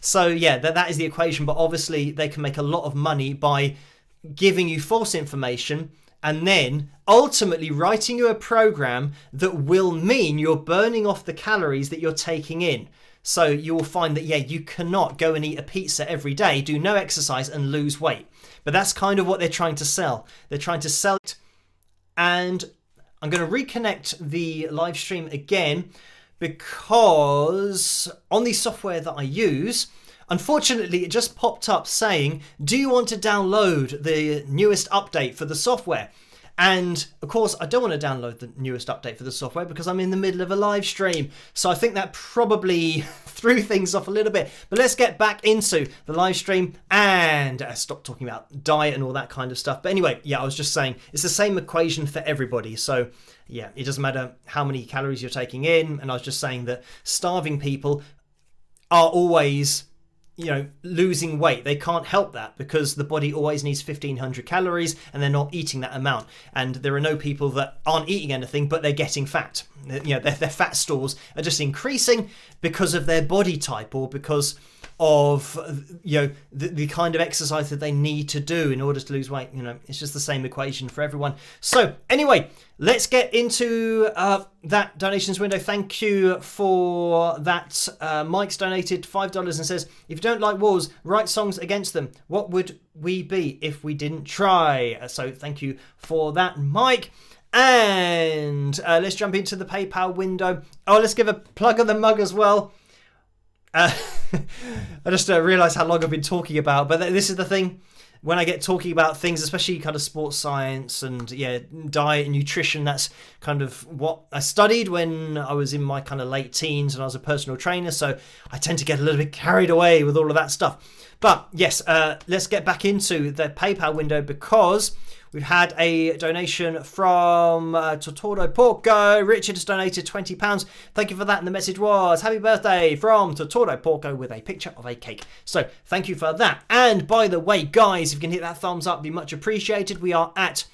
So yeah, that is the equation. But obviously they can make a lot of money by giving you false information and then ultimately writing you a program that will mean you're burning off the calories that you're taking in. So you will find that, yeah, you cannot go and eat a pizza every day, do no exercise and lose weight. But that's kind of what they're trying to sell. They're trying to sell it. And I'm going to reconnect the live stream again, because on the software that I use, unfortunately, it just popped up saying, do you want to download the newest update for the software? And of course, I don't want to download the newest update for the software because I'm in the middle of a live stream. So I think that probably threw things off a little bit. But let's get back into the live stream and stop talking about diet and all that kind of stuff. But anyway, yeah, I was just saying it's the same equation for everybody. So yeah, it doesn't matter how many calories you're taking in. And I was just saying that starving people are always, losing weight. They can't help that because the body always needs 1,500 calories and they're not eating that amount. And there are no people that aren't eating anything, but they're getting fat. Their fat stores are just increasing because of their body type or because of the kind of exercise that they need to do in order to lose weight. It's just the same equation for everyone. So anyway, let's get into that donations window. Thank you for that. Mike's donated $5 and says, if you don't like wars, write songs against them. What would we be if we didn't try? So thank you for that, Mike. And let's jump into the PayPal window. Oh, let's give a plug of the mug as well. I just realised how long I've been talking about, but this is the thing. When I get talking about things, especially kind of sports science and diet and nutrition, that's kind of what I studied when I was in my kind of late teens and I was a personal trainer. So I tend to get a little bit carried away with all of that stuff. But yes, let's get back into the PayPal window because we've had a donation from Totoro Porco. Richard has donated £20. Thank you for that. And the message was, happy birthday from Totoro Porco with a picture of a cake. So thank you for that. And by the way, guys, if you can hit that thumbs up, it'd be much appreciated. We are at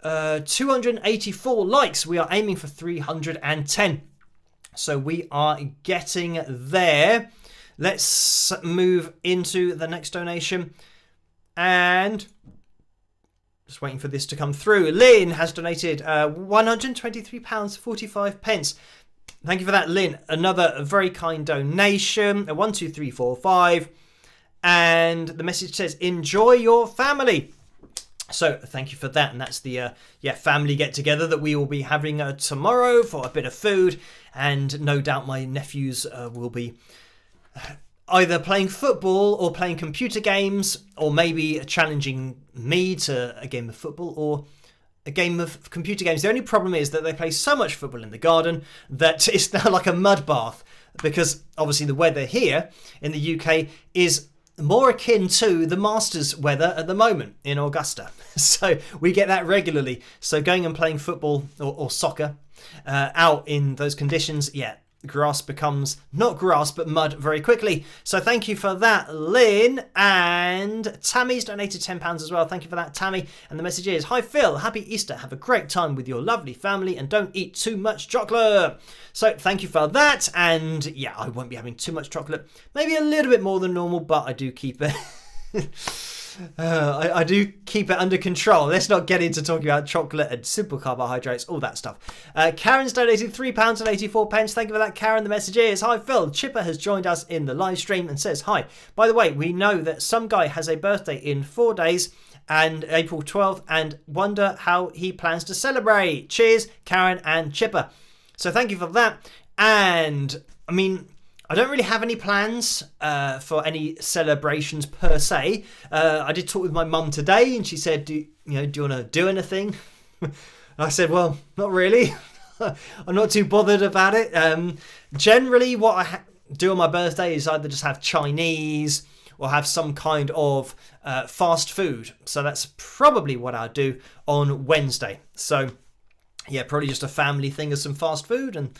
284 likes. We are aiming for 310. So we are getting there. Let's move into the next donation. And just waiting for this to come through. Lynn has donated £123.45. Thank you for that, Lynn. Another very kind donation. 1, 2, 3, 4, 5. And the message says, enjoy your family. So thank you for that. And that's the family get together that we will be having tomorrow for a bit of food. And no doubt my nephews will be either playing football or playing computer games, or maybe challenging me to a game of football or a game of computer games. The only problem is that they play so much football in the garden that it's now like a mud bath, because obviously the weather here in the UK is more akin to the Masters weather at the moment in Augusta. So we get that regularly. So going and playing football or soccer out in those conditions, grass becomes not grass but mud very quickly. So thank you for that, Lynn. And Tammy's donated £10 as well. Thank you for that, Tammy. And the message is, hi Phil, happy Easter, have a great time with your lovely family and don't eat too much chocolate. So thank you for that. And I won't be having too much chocolate, maybe a little bit more than normal, but I do keep it I do keep it under control. Let's not get into talking about chocolate and simple carbohydrates, all that stuff. Karen's donated £3.84. Thank you for that, Karen. The message is, hi Phil, Chipper has joined us in the live stream and says, hi. By the way, we know that some guy has a birthday in 4 days and April 12th and wonder how he plans to celebrate. Cheers, Karen and Chipper. So thank you for that. And I don't really have any plans for any celebrations per se. I did talk with my mum today and she said, do you want to do anything? And I said, well, not really. I'm not too bothered about it. Generally, what I do on my birthday is either just have Chinese or have some kind of fast food. So that's probably what I'll do on Wednesday. So yeah, probably just a family thing of some fast food, and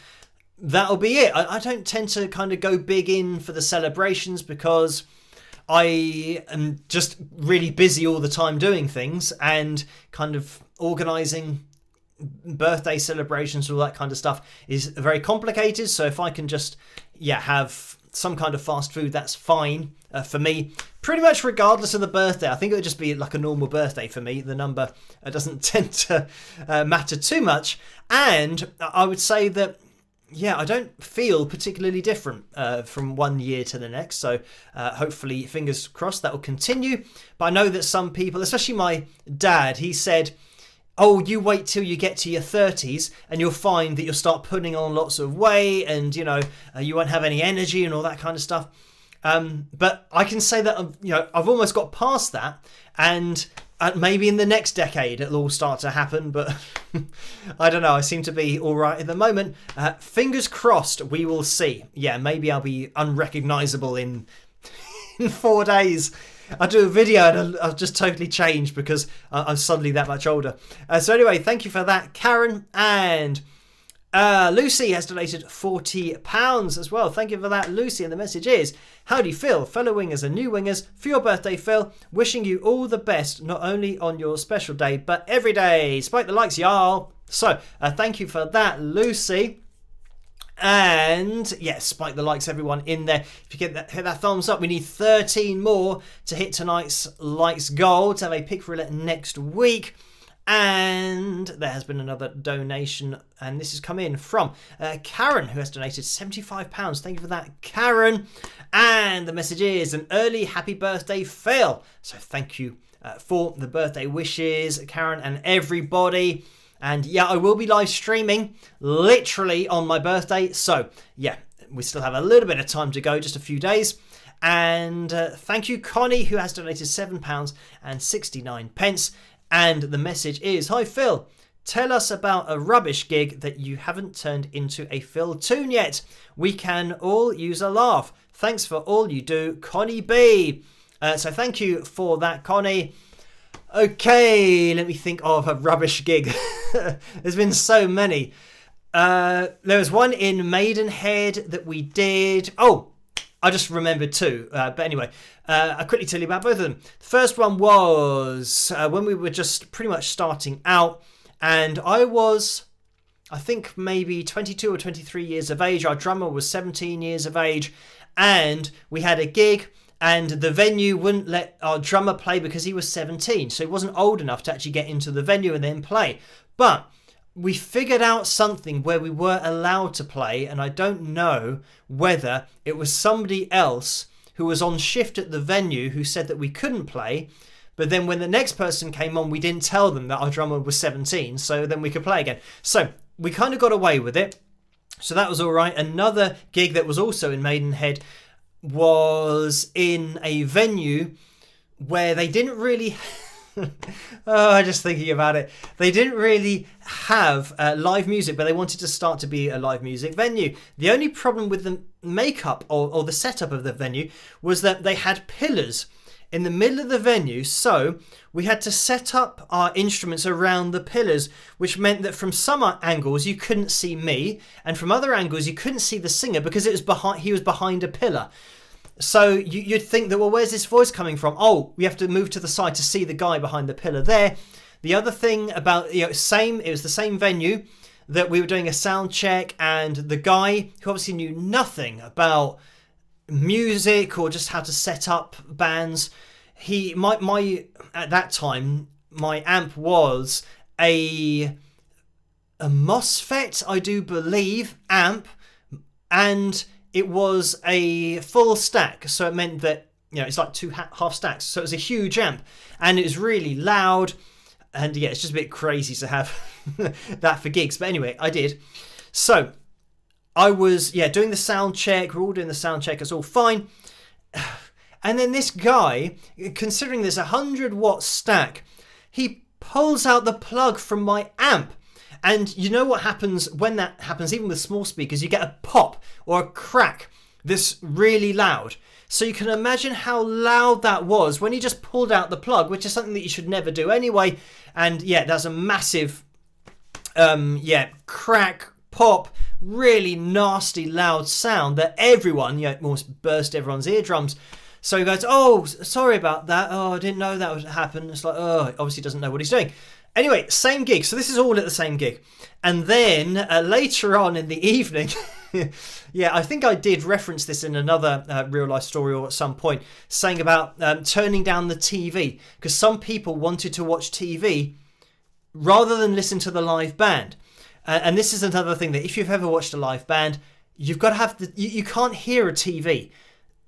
that'll be it. I don't tend to kind of go big in for the celebrations because I am just really busy all the time doing things and kind of organising birthday celebrations, all that kind of stuff is very complicated. So if I can just have some kind of fast food, that's fine for me, pretty much regardless of the birthday. I think it would just be like a normal birthday for me. The number doesn't tend to matter too much, and I would say that I don't feel particularly different from one year to the next. So hopefully, fingers crossed, that will continue. But I know that some people, especially my dad, he said, oh, you wait till you get to your 30s and you'll find that you'll start putting on lots of weight and, you won't have any energy and all that kind of stuff. But I can say that, I've almost got past that, and maybe in the next decade it'll all start to happen, but I don't know. I seem to be all right at the moment. Fingers crossed, we will see. Yeah, maybe I'll be unrecognisable in 4 days. I'll do a video and I'll just totally change because I'm suddenly that much older. So anyway, thank you for that, Karen. And Lucy has donated £40 as well. Thank you for that, Lucy. And the message is, how do you feel, fellow wingers and new wingers, for your birthday, Phil? Wishing you all the best, not only on your special day, but every day. Spike the likes, y'all. So thank you for that, Lucy. And yes, spike the likes, everyone in there. If you hit that thumbs up, we need 13 more to hit tonight's likes goal to have a pick roulette next week. And there has been another donation, and this has come in from Karen, who has donated £75. Thank you for that, Karen. And the message is an early happy birthday, Phil. So thank you for the birthday wishes, Karen, and everybody. And I will be live streaming literally on my birthday. So we still have a little bit of time to go, just a few days. And thank you, Connie, who has donated £7.69. And the message is, hi, Phil. Tell us about a rubbish gig that you haven't turned into a Phil tune yet. We can all use a laugh. Thanks for all you do, Connie B. So thank you for that, Connie. Okay, let me think of a rubbish gig. There's been so many. There was one in Maidenhead that we did. Oh, I just remembered two. But anyway, I'll quickly tell you about both of them. The first one was when we were just pretty much starting out. And I was, I think, maybe 22 or 23 years of age. Our drummer was 17 years of age. And we had a gig. And the venue wouldn't let our drummer play because he was 17. So he wasn't old enough to actually get into the venue and then play. But we figured out something where we were allowed to play. And I don't know whether it was somebody else who was on shift at the venue who said that we couldn't play. But then when the next person came on, we didn't tell them that our drummer was 17. So then we could play again. So we kind of got away with it. So that was all right. Another gig that was also in Maidenhead was in a venue where they didn't really just thinking about it, they didn't really have live music, but they wanted to start to be a live music venue. The only problem with the makeup or the setup of the venue was that they had pillars in the middle of the venue, so we had to set up our instruments around the pillars, which meant that from some angles you couldn't see me, and from other angles you couldn't see the singer because he was behind a pillar. So you'd think that, well, where's this voice coming from? Oh, we have to move to the side to see the guy behind the pillar there. The other thing about, it was the same venue that we were doing a sound check, and the guy who obviously knew nothing about music or just how to set up bands, at that time my amp was a MOSFET, I do believe, amp, and it was a full stack, so it meant that it's like two half stacks, so it was a huge amp and it was really loud, and it's just a bit crazy to have that for gigs. But anyway, I did. So I was doing the sound check. We're all doing the sound check. It's all fine. And then this guy, considering there's a 100-watt stack, he pulls out the plug from my amp. And you know what happens when that happens, even with small speakers? You get a pop or a crack that's really loud. So you can imagine how loud that was when he just pulled out the plug, which is something that you should never do anyway. And that's a massive crack, pop, really nasty, loud sound that everyone, almost burst everyone's eardrums. So he goes, oh, sorry about that. Oh, I didn't know that would happen. It's like, oh, he obviously doesn't know what he's doing. Anyway, same gig. So this is all at the same gig. And then later on in the evening, I think I did reference this in another real life story or at some point, saying about turning down the TV because some people wanted to watch TV rather than listen to the live band. And this is another thing that if you've ever watched a live band, you've got to have you can't hear a TV.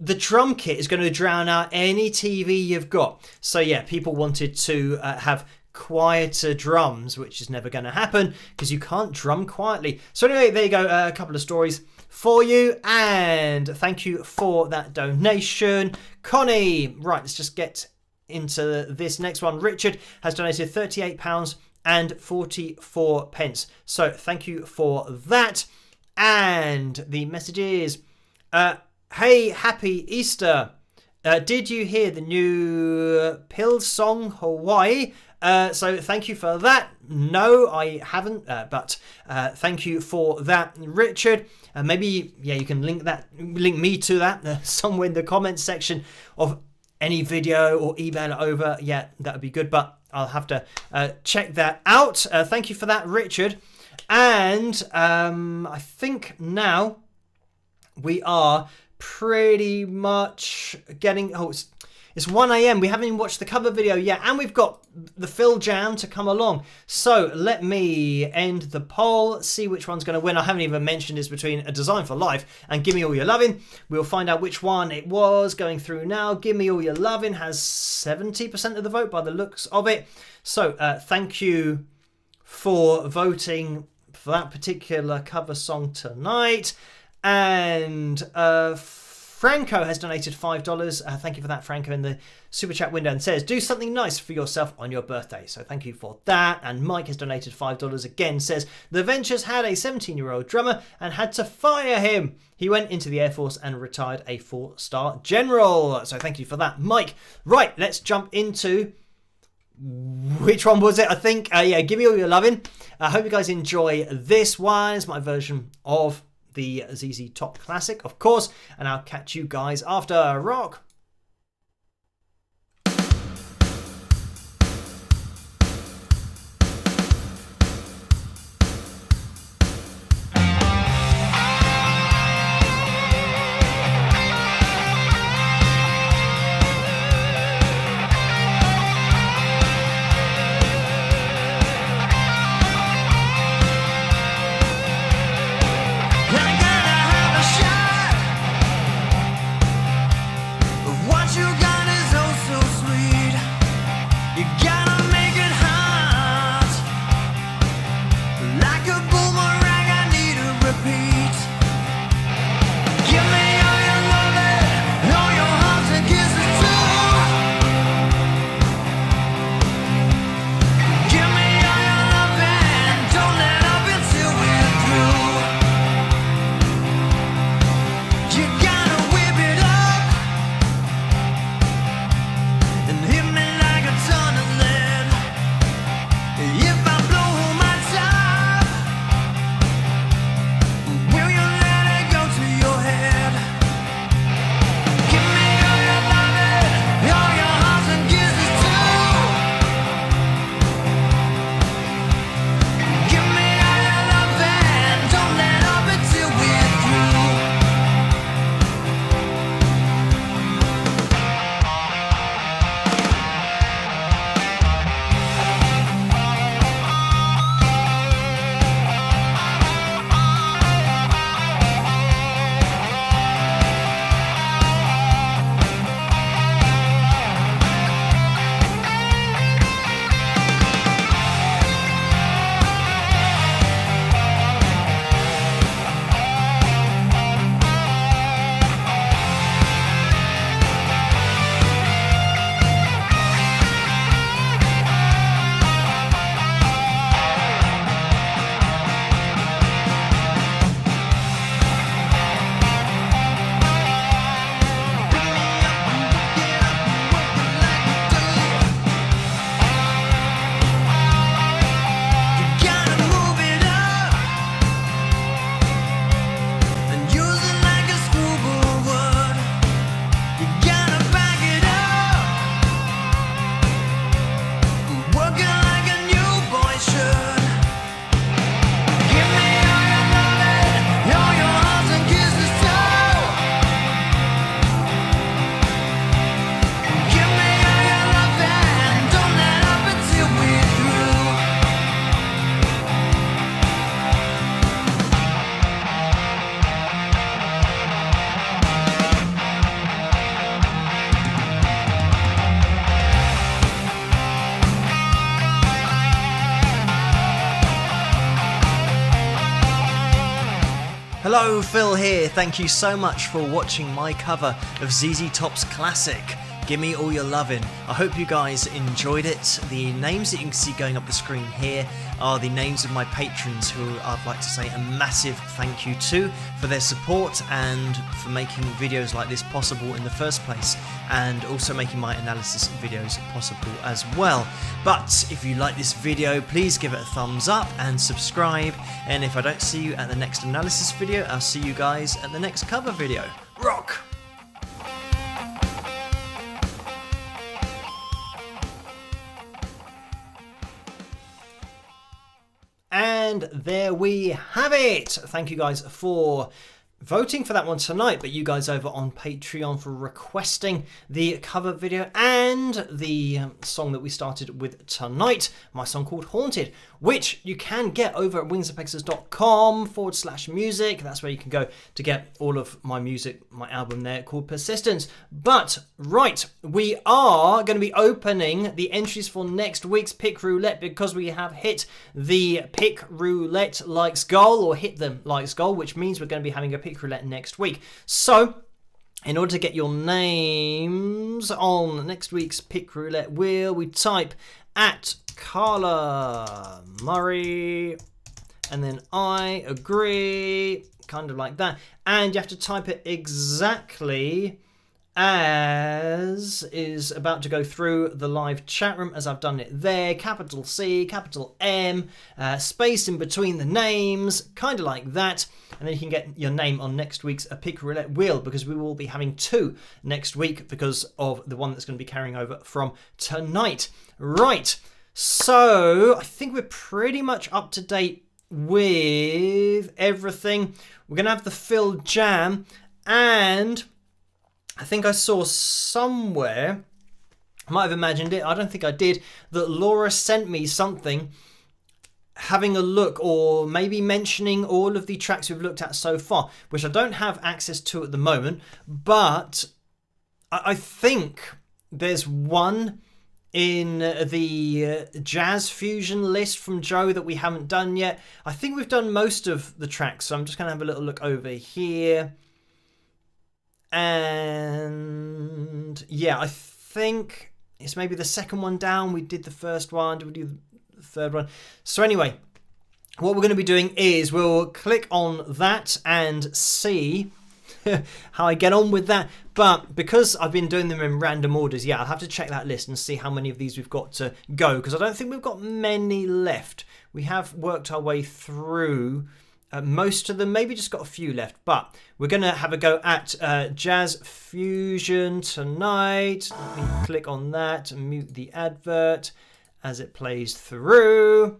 The drum kit is going to drown out any TV you've got. So yeah, people wanted to have quieter drums, which is never going to happen because you can't drum quietly. So anyway, there you go, a couple of stories for you, and thank you for that donation, Connie. Right, let's just get into this next one. Richard has donated £38.44. So thank you for that. And the message is, hey, happy Easter. Did you hear the new Hillsong Hawaii? So thank you for that. No, I haven't, but thank you for that, Richard. Maybe, you can link me to that somewhere in the comments section of any video or email it over. Yeah, that would be good, but I'll have to check that out. Thank you for that, Richard. And I think now we are pretty much getting... Oh, it's 1 a.m. We haven't even watched the cover video yet, and we've got the Phil Jam to come along. So let me end the poll, see which one's going to win. I haven't even mentioned it's between A Design for Life and Give Me All Your Lovin'. We'll find out which one it was going through now. Give Me All Your Lovin' has 70% of the vote by the looks of it. So thank you for voting for that particular cover song tonight. And Franco has donated $5. Thank you for that, Franco, in the super chat window, and says, do something nice for yourself on your birthday. So thank you for that. And Mike has donated $5 again, says, the Ventures had a 17-year-old drummer and had to fire him. He went into the Air Force and retired a 4-star general. So thank you for that, Mike. Right, let's jump into... Which one was it? I think, Give Me All Your Lovin'. I hope you guys enjoy this one. It's my version of the ZZ Top Classic, of course, and I'll catch you guys after. Rock! Hello, Phil here. Thank you so much for watching my cover of ZZ Top's classic, Gimme All Your Lovin'. I hope you guys enjoyed it. The names that you can see going up the screen here are the names of my patrons who I'd like to say a massive thank you to for their support and for making videos like this possible in the first place, and also making my analysis videos possible as well. But if you like this video, please give it a thumbs up and subscribe, and if I don't see you at the next analysis video, I'll see you guys at the next cover video. Rock! And there we have it. Thank you guys for voting for that one tonight, but you guys over on Patreon for requesting the cover video and the song that we started with tonight, my song called Haunted, which you can get over at wingsofpegasus.com/music. That's where you can go to get all of my music, my album there called Persistence. But right, we are going to be opening the entries for next week's Pick Roulette because we have hit the Pick Roulette Likes goal, or hit the Likes goal, which means we're going to be having a Pick Roulette next week. So in order to get your names on next week's Pick Roulette wheel, we type at Carla Murray and then I agree, kind of like that, and you have to type it exactly as is about to go through the live chat room, as I've done it there. Capital C, capital M, space in between the names, kind of like that, and then you can get your name on next week's Pick Roulette wheel, because we will be having 2 next week because of the one that's going to be carrying over from tonight. Right, so I think we're pretty much up to date with everything. We're going to have the Phil Jam, and I think I saw somewhere, I might have imagined it, I don't think I did, that Laura sent me something having a look, or maybe mentioning all of the tracks we've looked at so far, which I don't have access to at the moment, but I think there's one in the jazz fusion list from Joe that we haven't done yet. I think we've done most of the tracks, so I'm just going to have a little look over here. And yeah, I think it's maybe the second one down. We did the first one. Did we do the third one? So anyway, what we're going to be doing is we'll click on that and see how I get on with that. But because I've been doing them in random orders, yeah, I'll have to check that list and see how many of these we've got to go, because I don't think we've got many left. We have worked our way through most of them, maybe just got a few left, but we're going to have a go at Jazz Fusion tonight. Let me click on that and mute the advert as it plays through.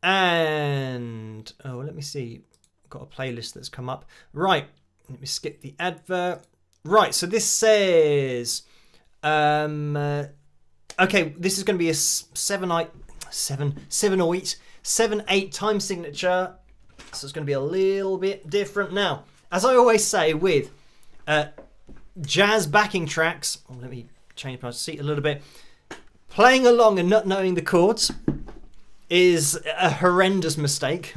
And, oh, let me see. I've got a playlist that's come up. Right, let me skip the advert. Right, so this says, okay, this is going to be a 7/8 time signature. So it's going to be a little bit different. Now, as I always say with jazz backing tracks, let me change my seat a little bit. Playing along and not knowing the chords is a horrendous mistake.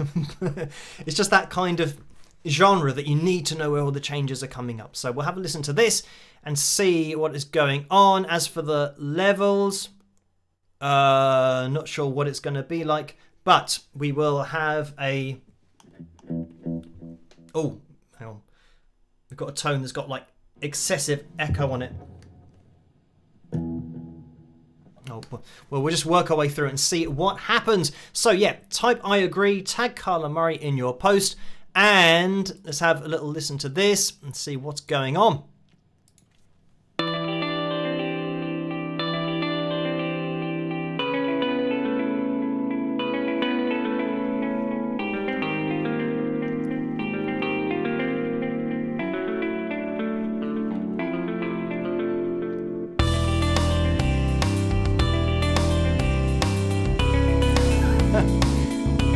It's just that kind of genre that you need to know where all the changes are coming up. So we'll have a listen to this and see what is going on. As for the levels, not sure what it's going to be like, but we will have a... Oh, hang on. We've got a tone that's got like excessive echo on it. Oh, well, we'll just work our way through it and see what happens. So yeah, type I agree, tag Carla Murray in your post, and let's have a little listen to this and see what's going on.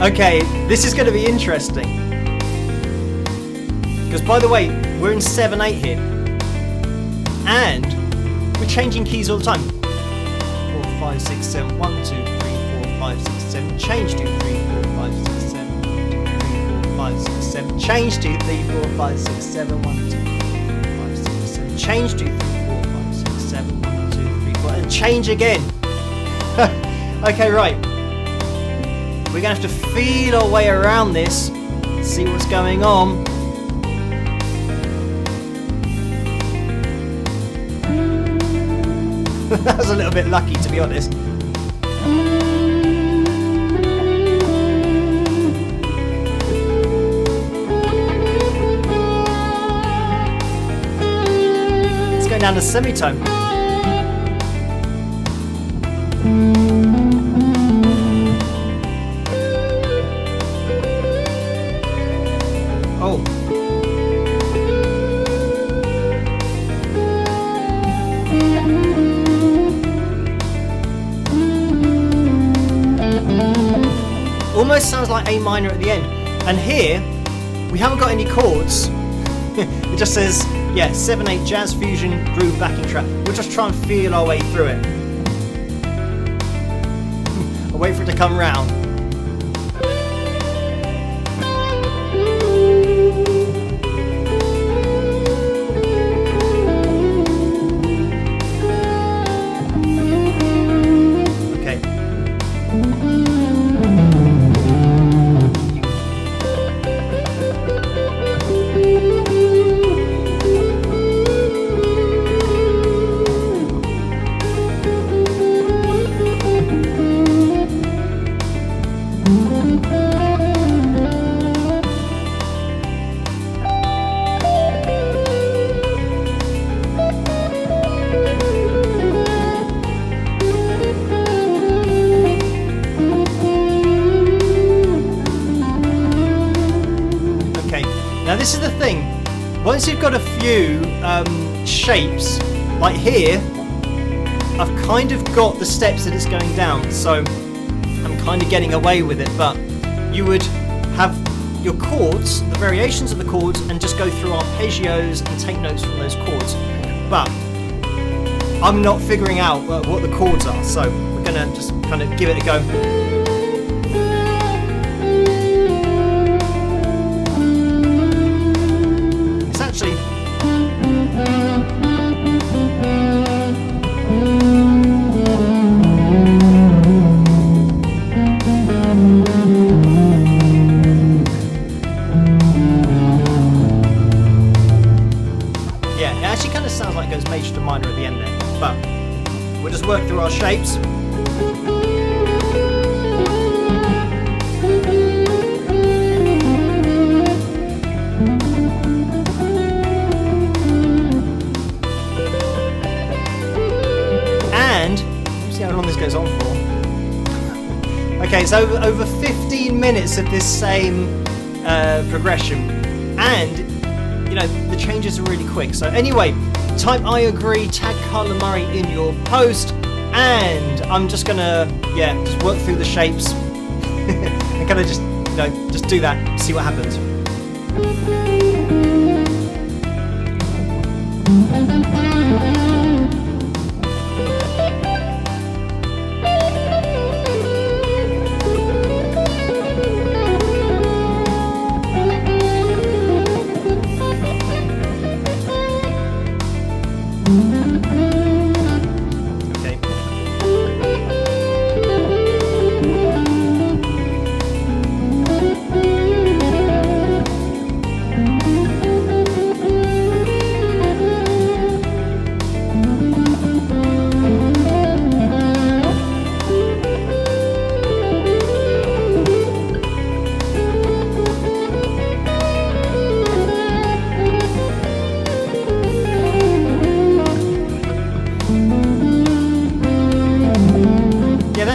Okay, this is going to be interesting. Because, by the way, we're in 7/8 here. And we're changing keys all the time. 4, 5, 6, 7, 1, 2, 3, 4, 5, 6, 7. Change 2, 3, 4, 5, 6, 7. 3, 4, 5, 6, 7. Change 2, 3, 4, 5, 6, 7. 1, 2, 3, 4, 5, 6, 7. Change 2, 3, 4, 5, 6, 7. 1, 2, 3, 4. And change again. Okay, right. We're going to have to feel our way around this. See what's going on. That was a little bit lucky, to be honest. It's going down to semitone. Oh. Almost sounds like A minor at the end. And here, we haven't got any chords. It just says, yeah, 7/8 jazz fusion groove backing track. We'll just try and feel our way through it. I'll wait for it to come round. Now this is the thing, once you've got a few shapes, like here, I've kind of got the steps that it's going down, so I'm kind of getting away with it, but you would have your chords, the variations of the chords, and just go through arpeggios and take notes from those chords. But I'm not figuring out what the chords are, so we're going to just kind of give it a go. Actually, yeah, it actually kind of sounds like it goes major to minor at the end there, but we'll just work through our shapes. How long this goes on for. Okay, so over 15 minutes of this same progression, and you know the changes are really quick. So anyway, type I agree, tag Carla Murray in your post, and I'm just gonna just work through the shapes and kind of just do that, see what happens.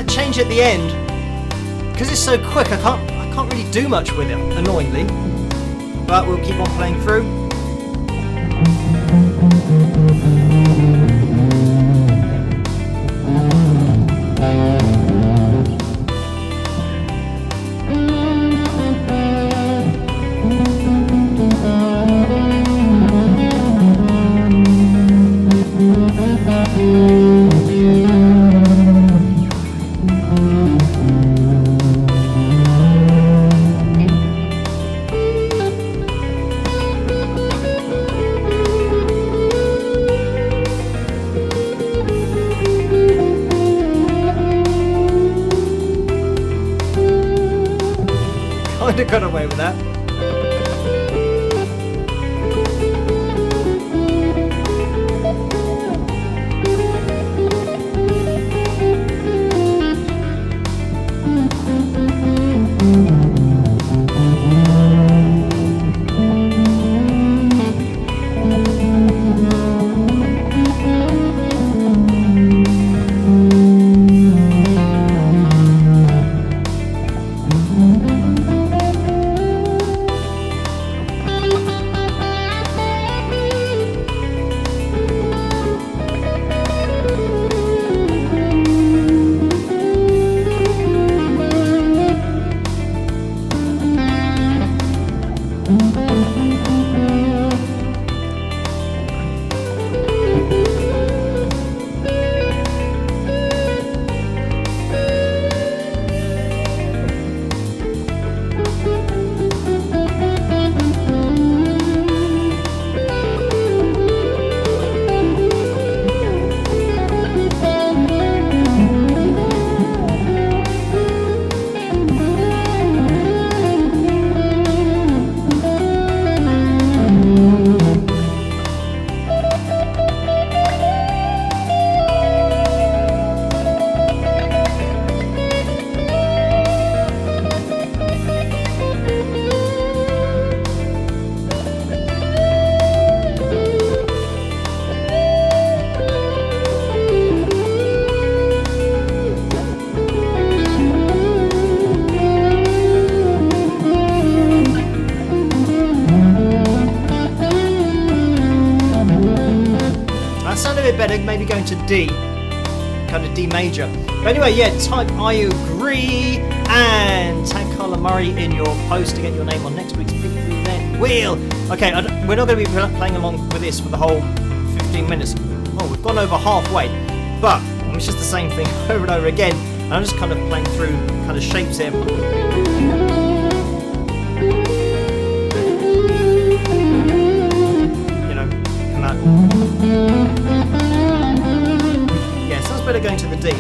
Change at the end, because it's so quick, I can't really do much with it, annoyingly, but we'll keep on playing through. Could have got away with that. Better, maybe going to D, kind of D major. But anyway, yeah, type I agree and tag Carla Murray in your post to get your name on next week's Pick Roulette Wheel. Okay, we're not going to be playing along with this for the whole 15 minutes. Oh, we've gone over halfway, but it's just the same thing over and over again. And I'm just kind of playing through kind of shapes here. You know, come out. Better going to the D.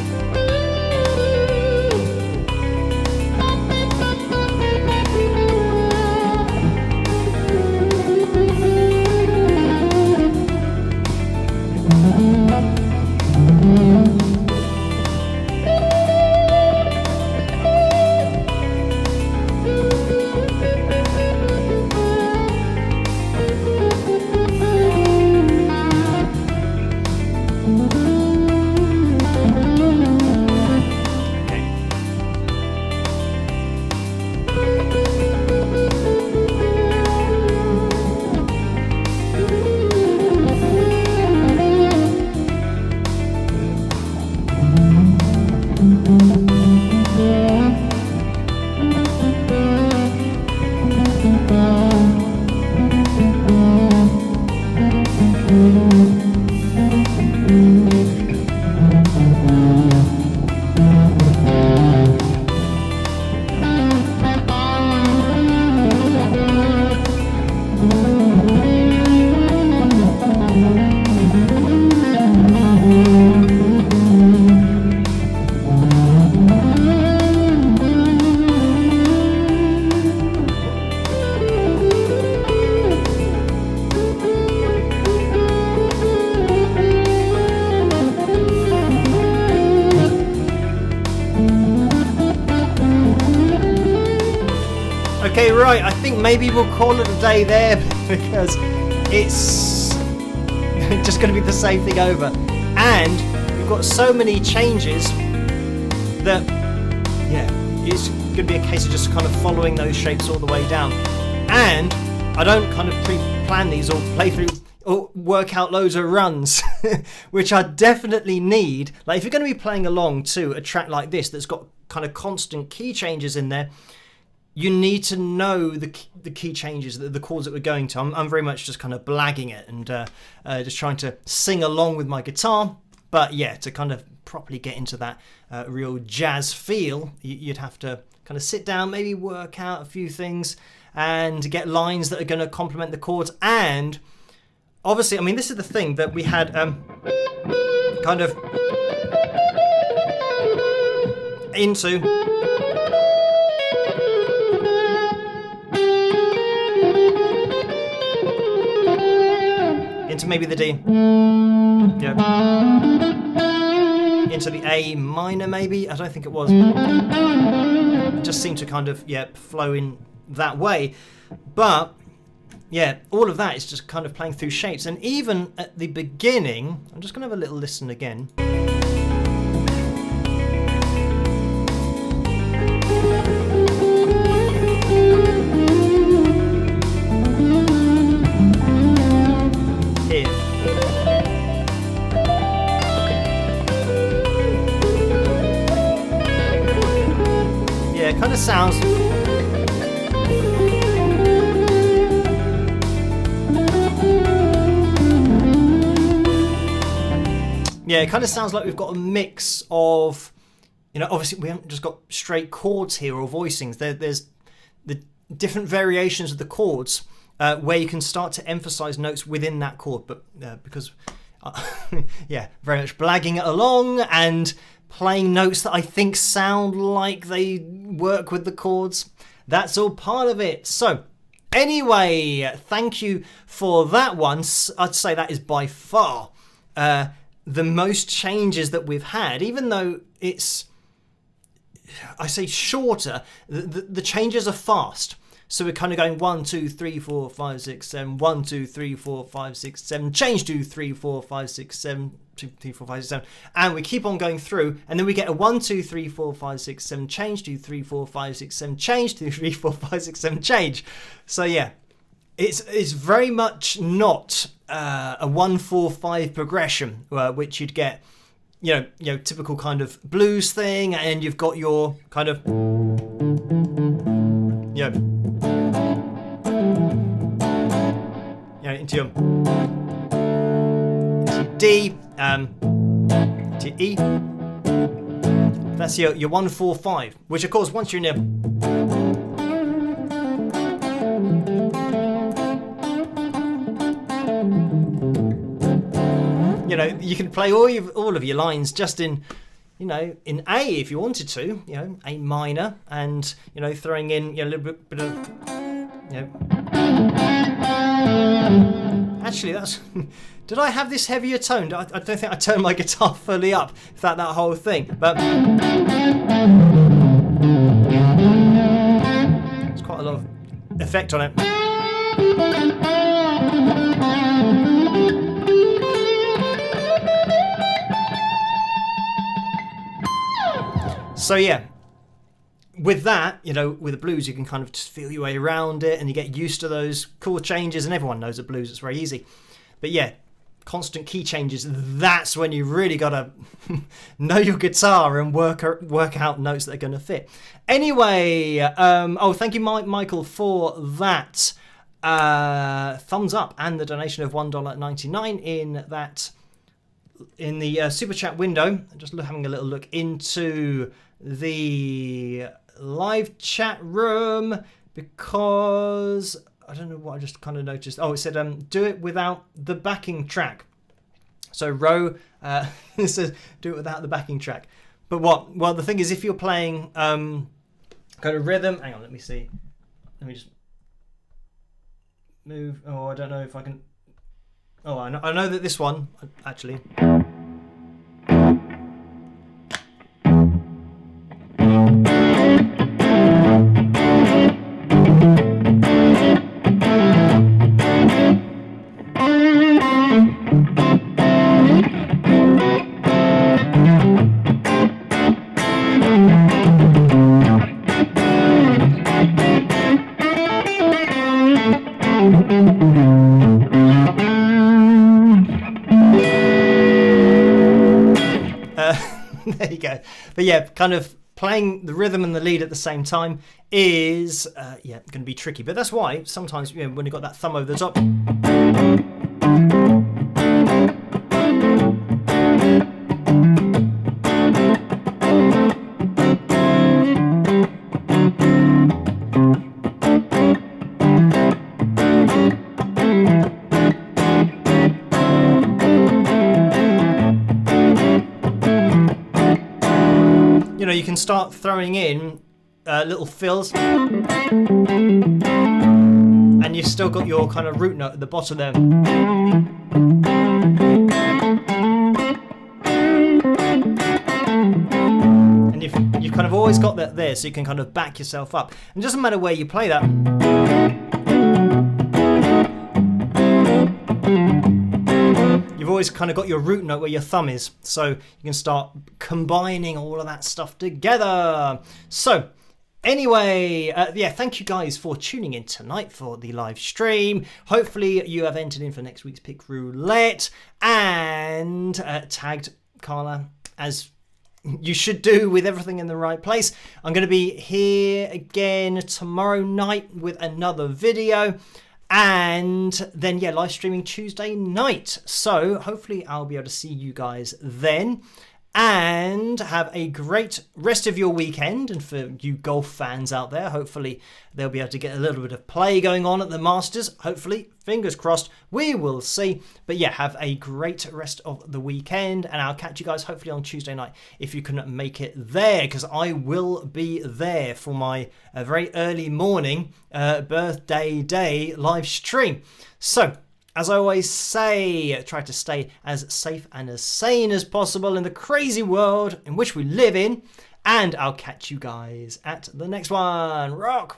Okay, right, I think maybe we'll call it a day there because it's just going to be the same thing over. And we've got so many changes that, yeah, it's going to be a case of just kind of following those shapes all the way down. And I don't kind of pre-plan these or play through or work out loads of runs, which I definitely need. Like if you're going to be playing along to a track like this that's got kind of constant key changes in there, you need to know the key changes, the chords that we're going to. I'm very much just kind of blagging it and just trying to sing along with my guitar. But yeah, to kind of properly get into that real jazz feel, you'd have to kind of sit down, maybe work out a few things and get lines that are going to complement the chords. And obviously, I mean, this is the thing that we had kind of into into maybe the D. Yeah. Into the A minor, maybe. I don't think it was. It just seemed to kind of, yeah, flow in that way. But yeah, all of that is just kind of playing through shapes. And even at the beginning, I'm just going to have a little listen again. Here. Yeah, it kind of sounds... Yeah, it kind of sounds like we've got a mix of, you know, obviously we haven't just got straight chords here or voicings. There's the different variations of the chords where you can start to emphasize notes within that chord. But because, yeah, very much blagging it along and playing notes that I think sound like they work with the chords. That's all part of it. So anyway, thank you for that one. I'd say that is by far the most changes that we've had, even though it's, I say shorter, the changes are fast. So we're kind of going 1, 2, 3, 4, 5, 6, 7, 1, 2, 3, 4, 5, 6, 7, change to 3, 4, 5, 6, 7, 2, 3, 4, 5, 6, 7, and we keep on going through, and then we get a 1, 2, 3, 4, 5, 6, 7, change to 3, 4, 5, 6, 7, change to 3, 4, 5, 6, 7, change. So yeah, it's very much not a 1, 4, 5 progression, which you'd get, you know, typical kind of blues thing, and you've got your kind of, you know, into your D, to E. That's your 1, 4, 5, which of course once you're in a, you know, you can play all of your lines just in, you know, in A if you wanted to, you know, A minor, and, you know, throwing in, you know, a little bit of, you know. Actually, that's... Did I have this heavier toned? I don't think I turned my guitar fully up throughout that whole thing, but... There's quite a lot of effect on it. So yeah, with that, you know, with the blues, you can kind of just feel your way around it and you get used to those cool changes, and everyone knows the blues, it's very easy. But yeah, constant key changes, that's when you really got to know your guitar and work out notes that are going to fit. Anyway, oh, thank you, Michael, for that thumbs up and the donation of $1.99 in the super chat window. Just having a little look into the live chat room, because I don't know what I just kind of noticed. Oh, it said do it without the backing track. So Ro says do it without the backing track. But what? Well, the thing is, if you're playing kind of rhythm, hang on, let me see. Let me just move. Oh, I don't know if I can. Oh, I know that this one actually. There you go. But yeah, kind of playing the rhythm and the lead at the same time is yeah, going to be tricky. But that's why sometimes, you know, when you've got that thumb over the top, you can start throwing in little fills, and and you've still got your kind of root note at the bottom there. And you've kind of always got that there, so you can kind of back yourself up. And it doesn't matter where you play that. You've always kind of got your root note where your thumb is, so you can start combining all of that stuff together. So anyway, yeah, thank you guys for tuning in tonight for the live stream. Hopefully you have entered in for next week's Pick Roulette and tagged Carla, as you should do, with everything in the right place. I'm going to be here again tomorrow night with another video. And then, yeah, live streaming Tuesday night. So hopefully I'll be able to see you guys then. And have a great rest of your weekend. And for you golf fans out there, hopefully they'll be able to get a little bit of play going on at the Masters. Hopefully, fingers crossed, we will see. But yeah, have a great rest of the weekend. And I'll catch you guys hopefully on Tuesday night if you can make it there. Because I will be there for my very early morning birthday day live stream. So, as I always say, try to stay as safe and as sane as possible in the crazy world in which we live in. And I'll catch you guys at the next one. Rock!